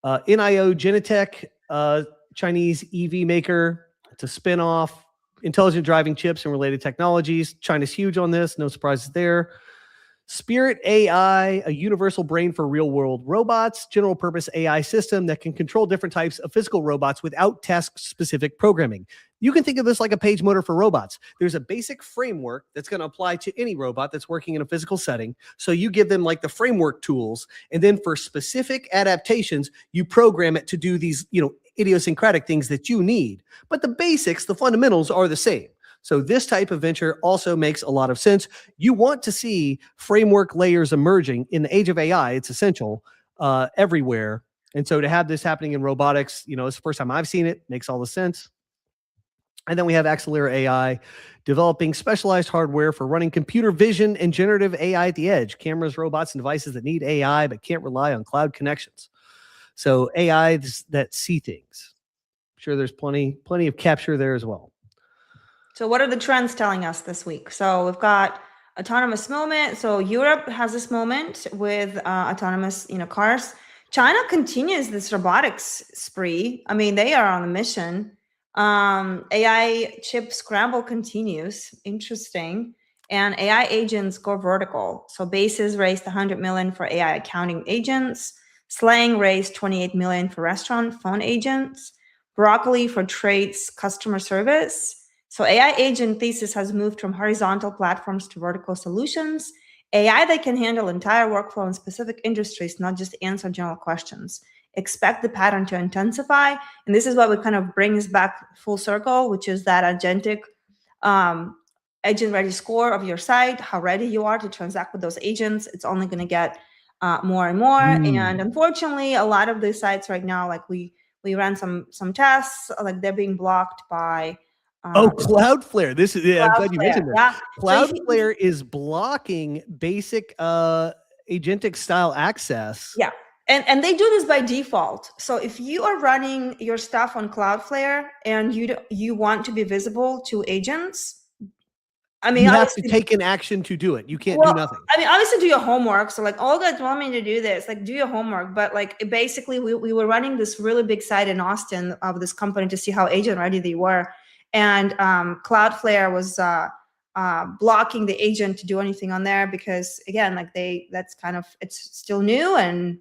NIO Genetech, Chinese EV maker. It's a spinoff. Intelligent driving chips and related technologies. China's huge on this. No surprises there. Spirit AI, a universal brain for real-world robots, general purpose AI system that can control different types of physical robots without task-specific programming. You can think of this like a PageMotor for robots. There's a basic framework that's going to apply to any robot that's working in a physical setting. So you give them like the framework tools, and then for specific adaptations, you program it to do these, idiosyncratic things that you need. But the basics, the fundamentals are the same. So this type of venture also makes a lot of sense. You want to see framework layers emerging in the age of AI. It's essential everywhere. And so to have this happening in robotics, it's the first time I've seen it. Makes all the sense. And then we have Accelera AI, developing specialized hardware for running computer vision and generative AI at the edge. Cameras, robots, and devices that need AI but can't rely on cloud connections. So AI that see things. I'm sure there's plenty of capture there as well. So what are the trends telling us this week? So we've got autonomous moment. So Europe has this moment with autonomous, cars. China continues this robotics spree. I mean, they are on a mission. AI chip scramble continues. Interesting. And AI agents go vertical. So Bases raised 100 million for AI accounting agents. Slang raised 28 million for restaurant phone agents. Broccoli for trades customer service. So AI agent thesis has moved from horizontal platforms to vertical solutions. AI that can handle entire workflow in specific industries, not just answer general questions. Expect the pattern to intensify. And this is what we kind of brings back full circle, which is that agentic agent ready score of your site, how ready you are to transact with those agents. It's only going to get more and more. And unfortunately, a lot of the sites right now, like we ran some tests, like they're being blocked by Cloudflare. This is I'm glad you mentioned that. Yeah. Cloudflare is blocking basic agentic style access. Yeah. And they do this by default. So if you are running your stuff on Cloudflare and you want to be visible to agents, I mean, you have to take an action to do it. You can't do nothing. I mean, obviously do your homework. So like Olga told me to do this, like do your homework. But like basically we were running this really big site in Austin of this company to see how agent ready they were. And Cloudflare was blocking the agent to do anything on there, because again, like it's still new. And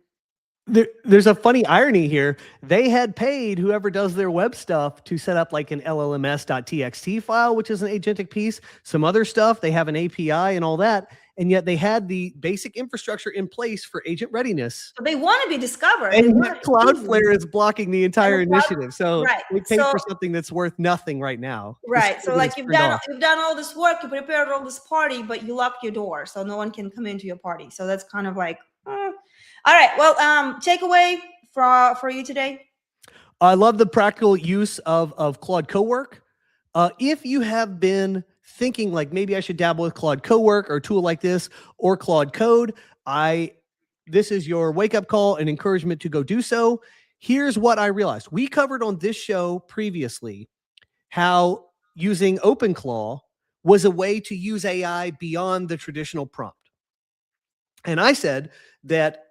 there's a funny irony here. They had paid whoever does their web stuff to set up like an LLMS.txt file, which is an agentic piece, some other stuff. They have an API and all that. And yet they had the basic infrastructure in place for agent readiness. So they want to be discovered. And Cloudflare is blocking the entire initiative. So right. we paid for something that's worth nothing right now. Right. So like you've done all this work, you prepared all this party, but you locked your door, so no one can come into your party. So that's kind of like, all right. Well, takeaway for you today. I love the practical use of Claude Code. If you have been thinking like maybe I should dabble with Claude Code or a tool like this or Claude Code, this is your wake-up call and encouragement to go do so. Here's what I realized. We covered on this show previously how using OpenClaw was a way to use AI beyond the traditional prompt. And I said that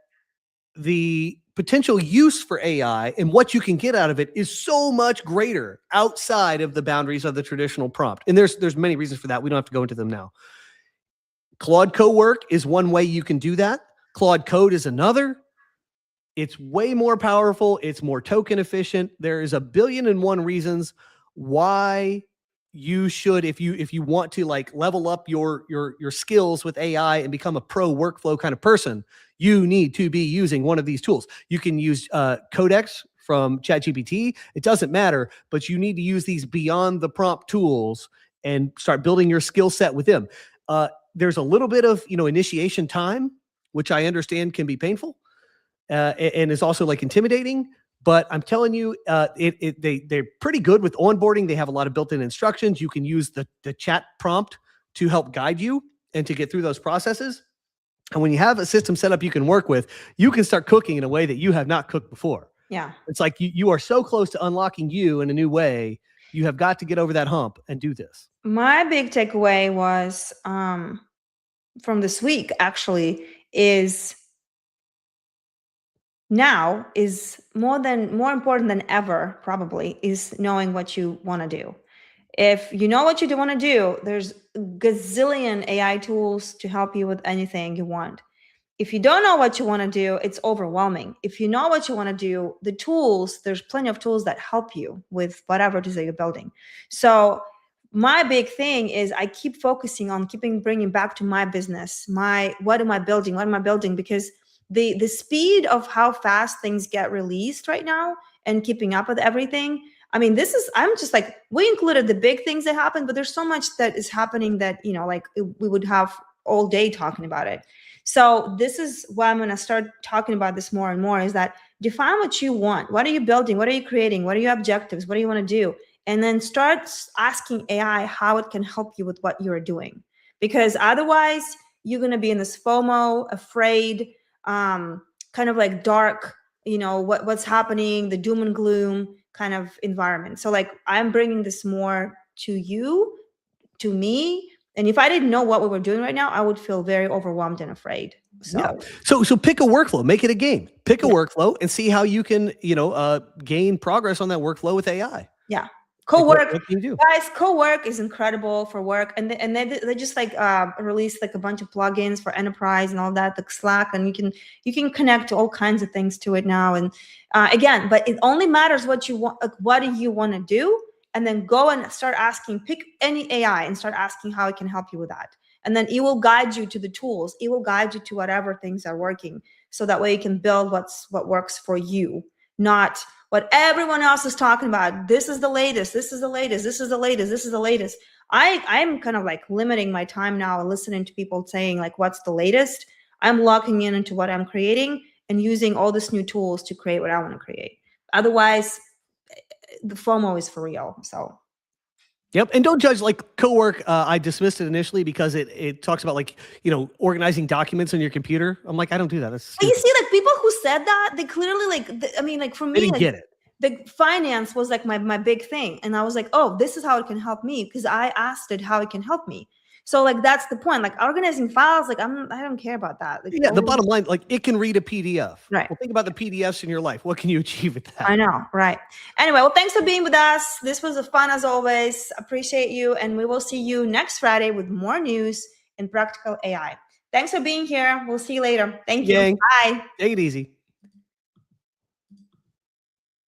the potential use for AI and what you can get out of it is so much greater outside of the boundaries of the traditional prompt. And there's many reasons for that. We don't have to go into them now. Claude Code is one way you can do that. Claude Code is another. It's way more powerful. It's more token efficient. There is 1,000,000,001 reasons why you should, if you want to like level up your skills with AI and become a pro workflow kind of person, you need to be using one of these tools. You can use Codex from ChatGPT. It doesn't matter, but you need to use these beyond the prompt tools and start building your skill set with them. There's a little bit of initiation time, which I understand can be painful and is also like intimidating. But I'm telling you, they're pretty good with onboarding. They have a lot of built-in instructions. You can use the chat prompt to help guide you and to get through those processes. And when you have a system set up you can work with, you can start cooking in a way that you have not cooked before. Yeah. It's like you are so close to unlocking you in a new way. You have got to get over that hump and do this. My big takeaway was from this week, actually, is now is more important than ever, probably, is knowing what you want to do. If you know what you want to do, there's a gazillion AI tools to help you with anything you want. If you don't know what you want to do, it's overwhelming. If you know what you want to do, there's plenty of tools that help you with whatever it is that you're building. So my big thing is I keep focusing on bringing back to my business, what am I building? Because the speed of how fast things get released right now and keeping up with everything, I mean, I'm just like, we included the big things that happened, but there's so much that is happening that, like we would have all day talking about it. So this is why I'm going to start talking about this more and more, is that define what you want. What are you building? What are you creating? What are your objectives? What do you want to do? And then start asking AI how it can help you with what you're doing. Because otherwise you're going to be in this FOMO, afraid, kind of like dark, what's happening, the doom and gloom kind of environment. So like I'm bringing this more to you, to me. And if I didn't know what we were doing right now, I would feel very overwhelmed and afraid. So pick a workflow, make it a game. Pick a workflow and see how you can, gain progress on that workflow with AI. Yeah. Co-work, what can you do? Guys, co-work is incredible for work. And they just like released like a bunch of plugins for enterprise and all that, like Slack, and you can connect to all kinds of things to it now. And again, but it only matters what you want, like what do you want to do? And then go and start asking, pick any AI and start asking how it can help you with that. And then it will guide you to the tools. It will guide you to whatever things are working. So that way you can build what works for you, not what everyone else is talking about. This is the latest. This is the latest. This is the latest. This is the latest. I'm kind of like limiting my time now, listening to people saying like, what's the latest? I'm locking into what I'm creating and using all these new tools to create what I want to create. Otherwise, the FOMO is for real. So. Yep. And don't judge like co-work. I dismissed it initially because it talks about like, organizing documents on your computer. I'm like, I don't do that. That's you see, like people who said that, they clearly for me, they didn't get it. The finance was like my big thing. And I was like, oh, this is how it can help me, because I asked it how it can help me. So like that's the point. Like organizing files, like I don't care about that. Like, Yeah, the bottom line, like it can read a PDF. Right. Well, think about the PDFs in your life. What can you achieve with that? I know, right? Anyway, well, thanks for being with us. This was fun as always. Appreciate you, and we will see you next Friday with more news in practical AI. Thanks for being here. We'll see you later. Thank you. Gang. Bye. Take it easy.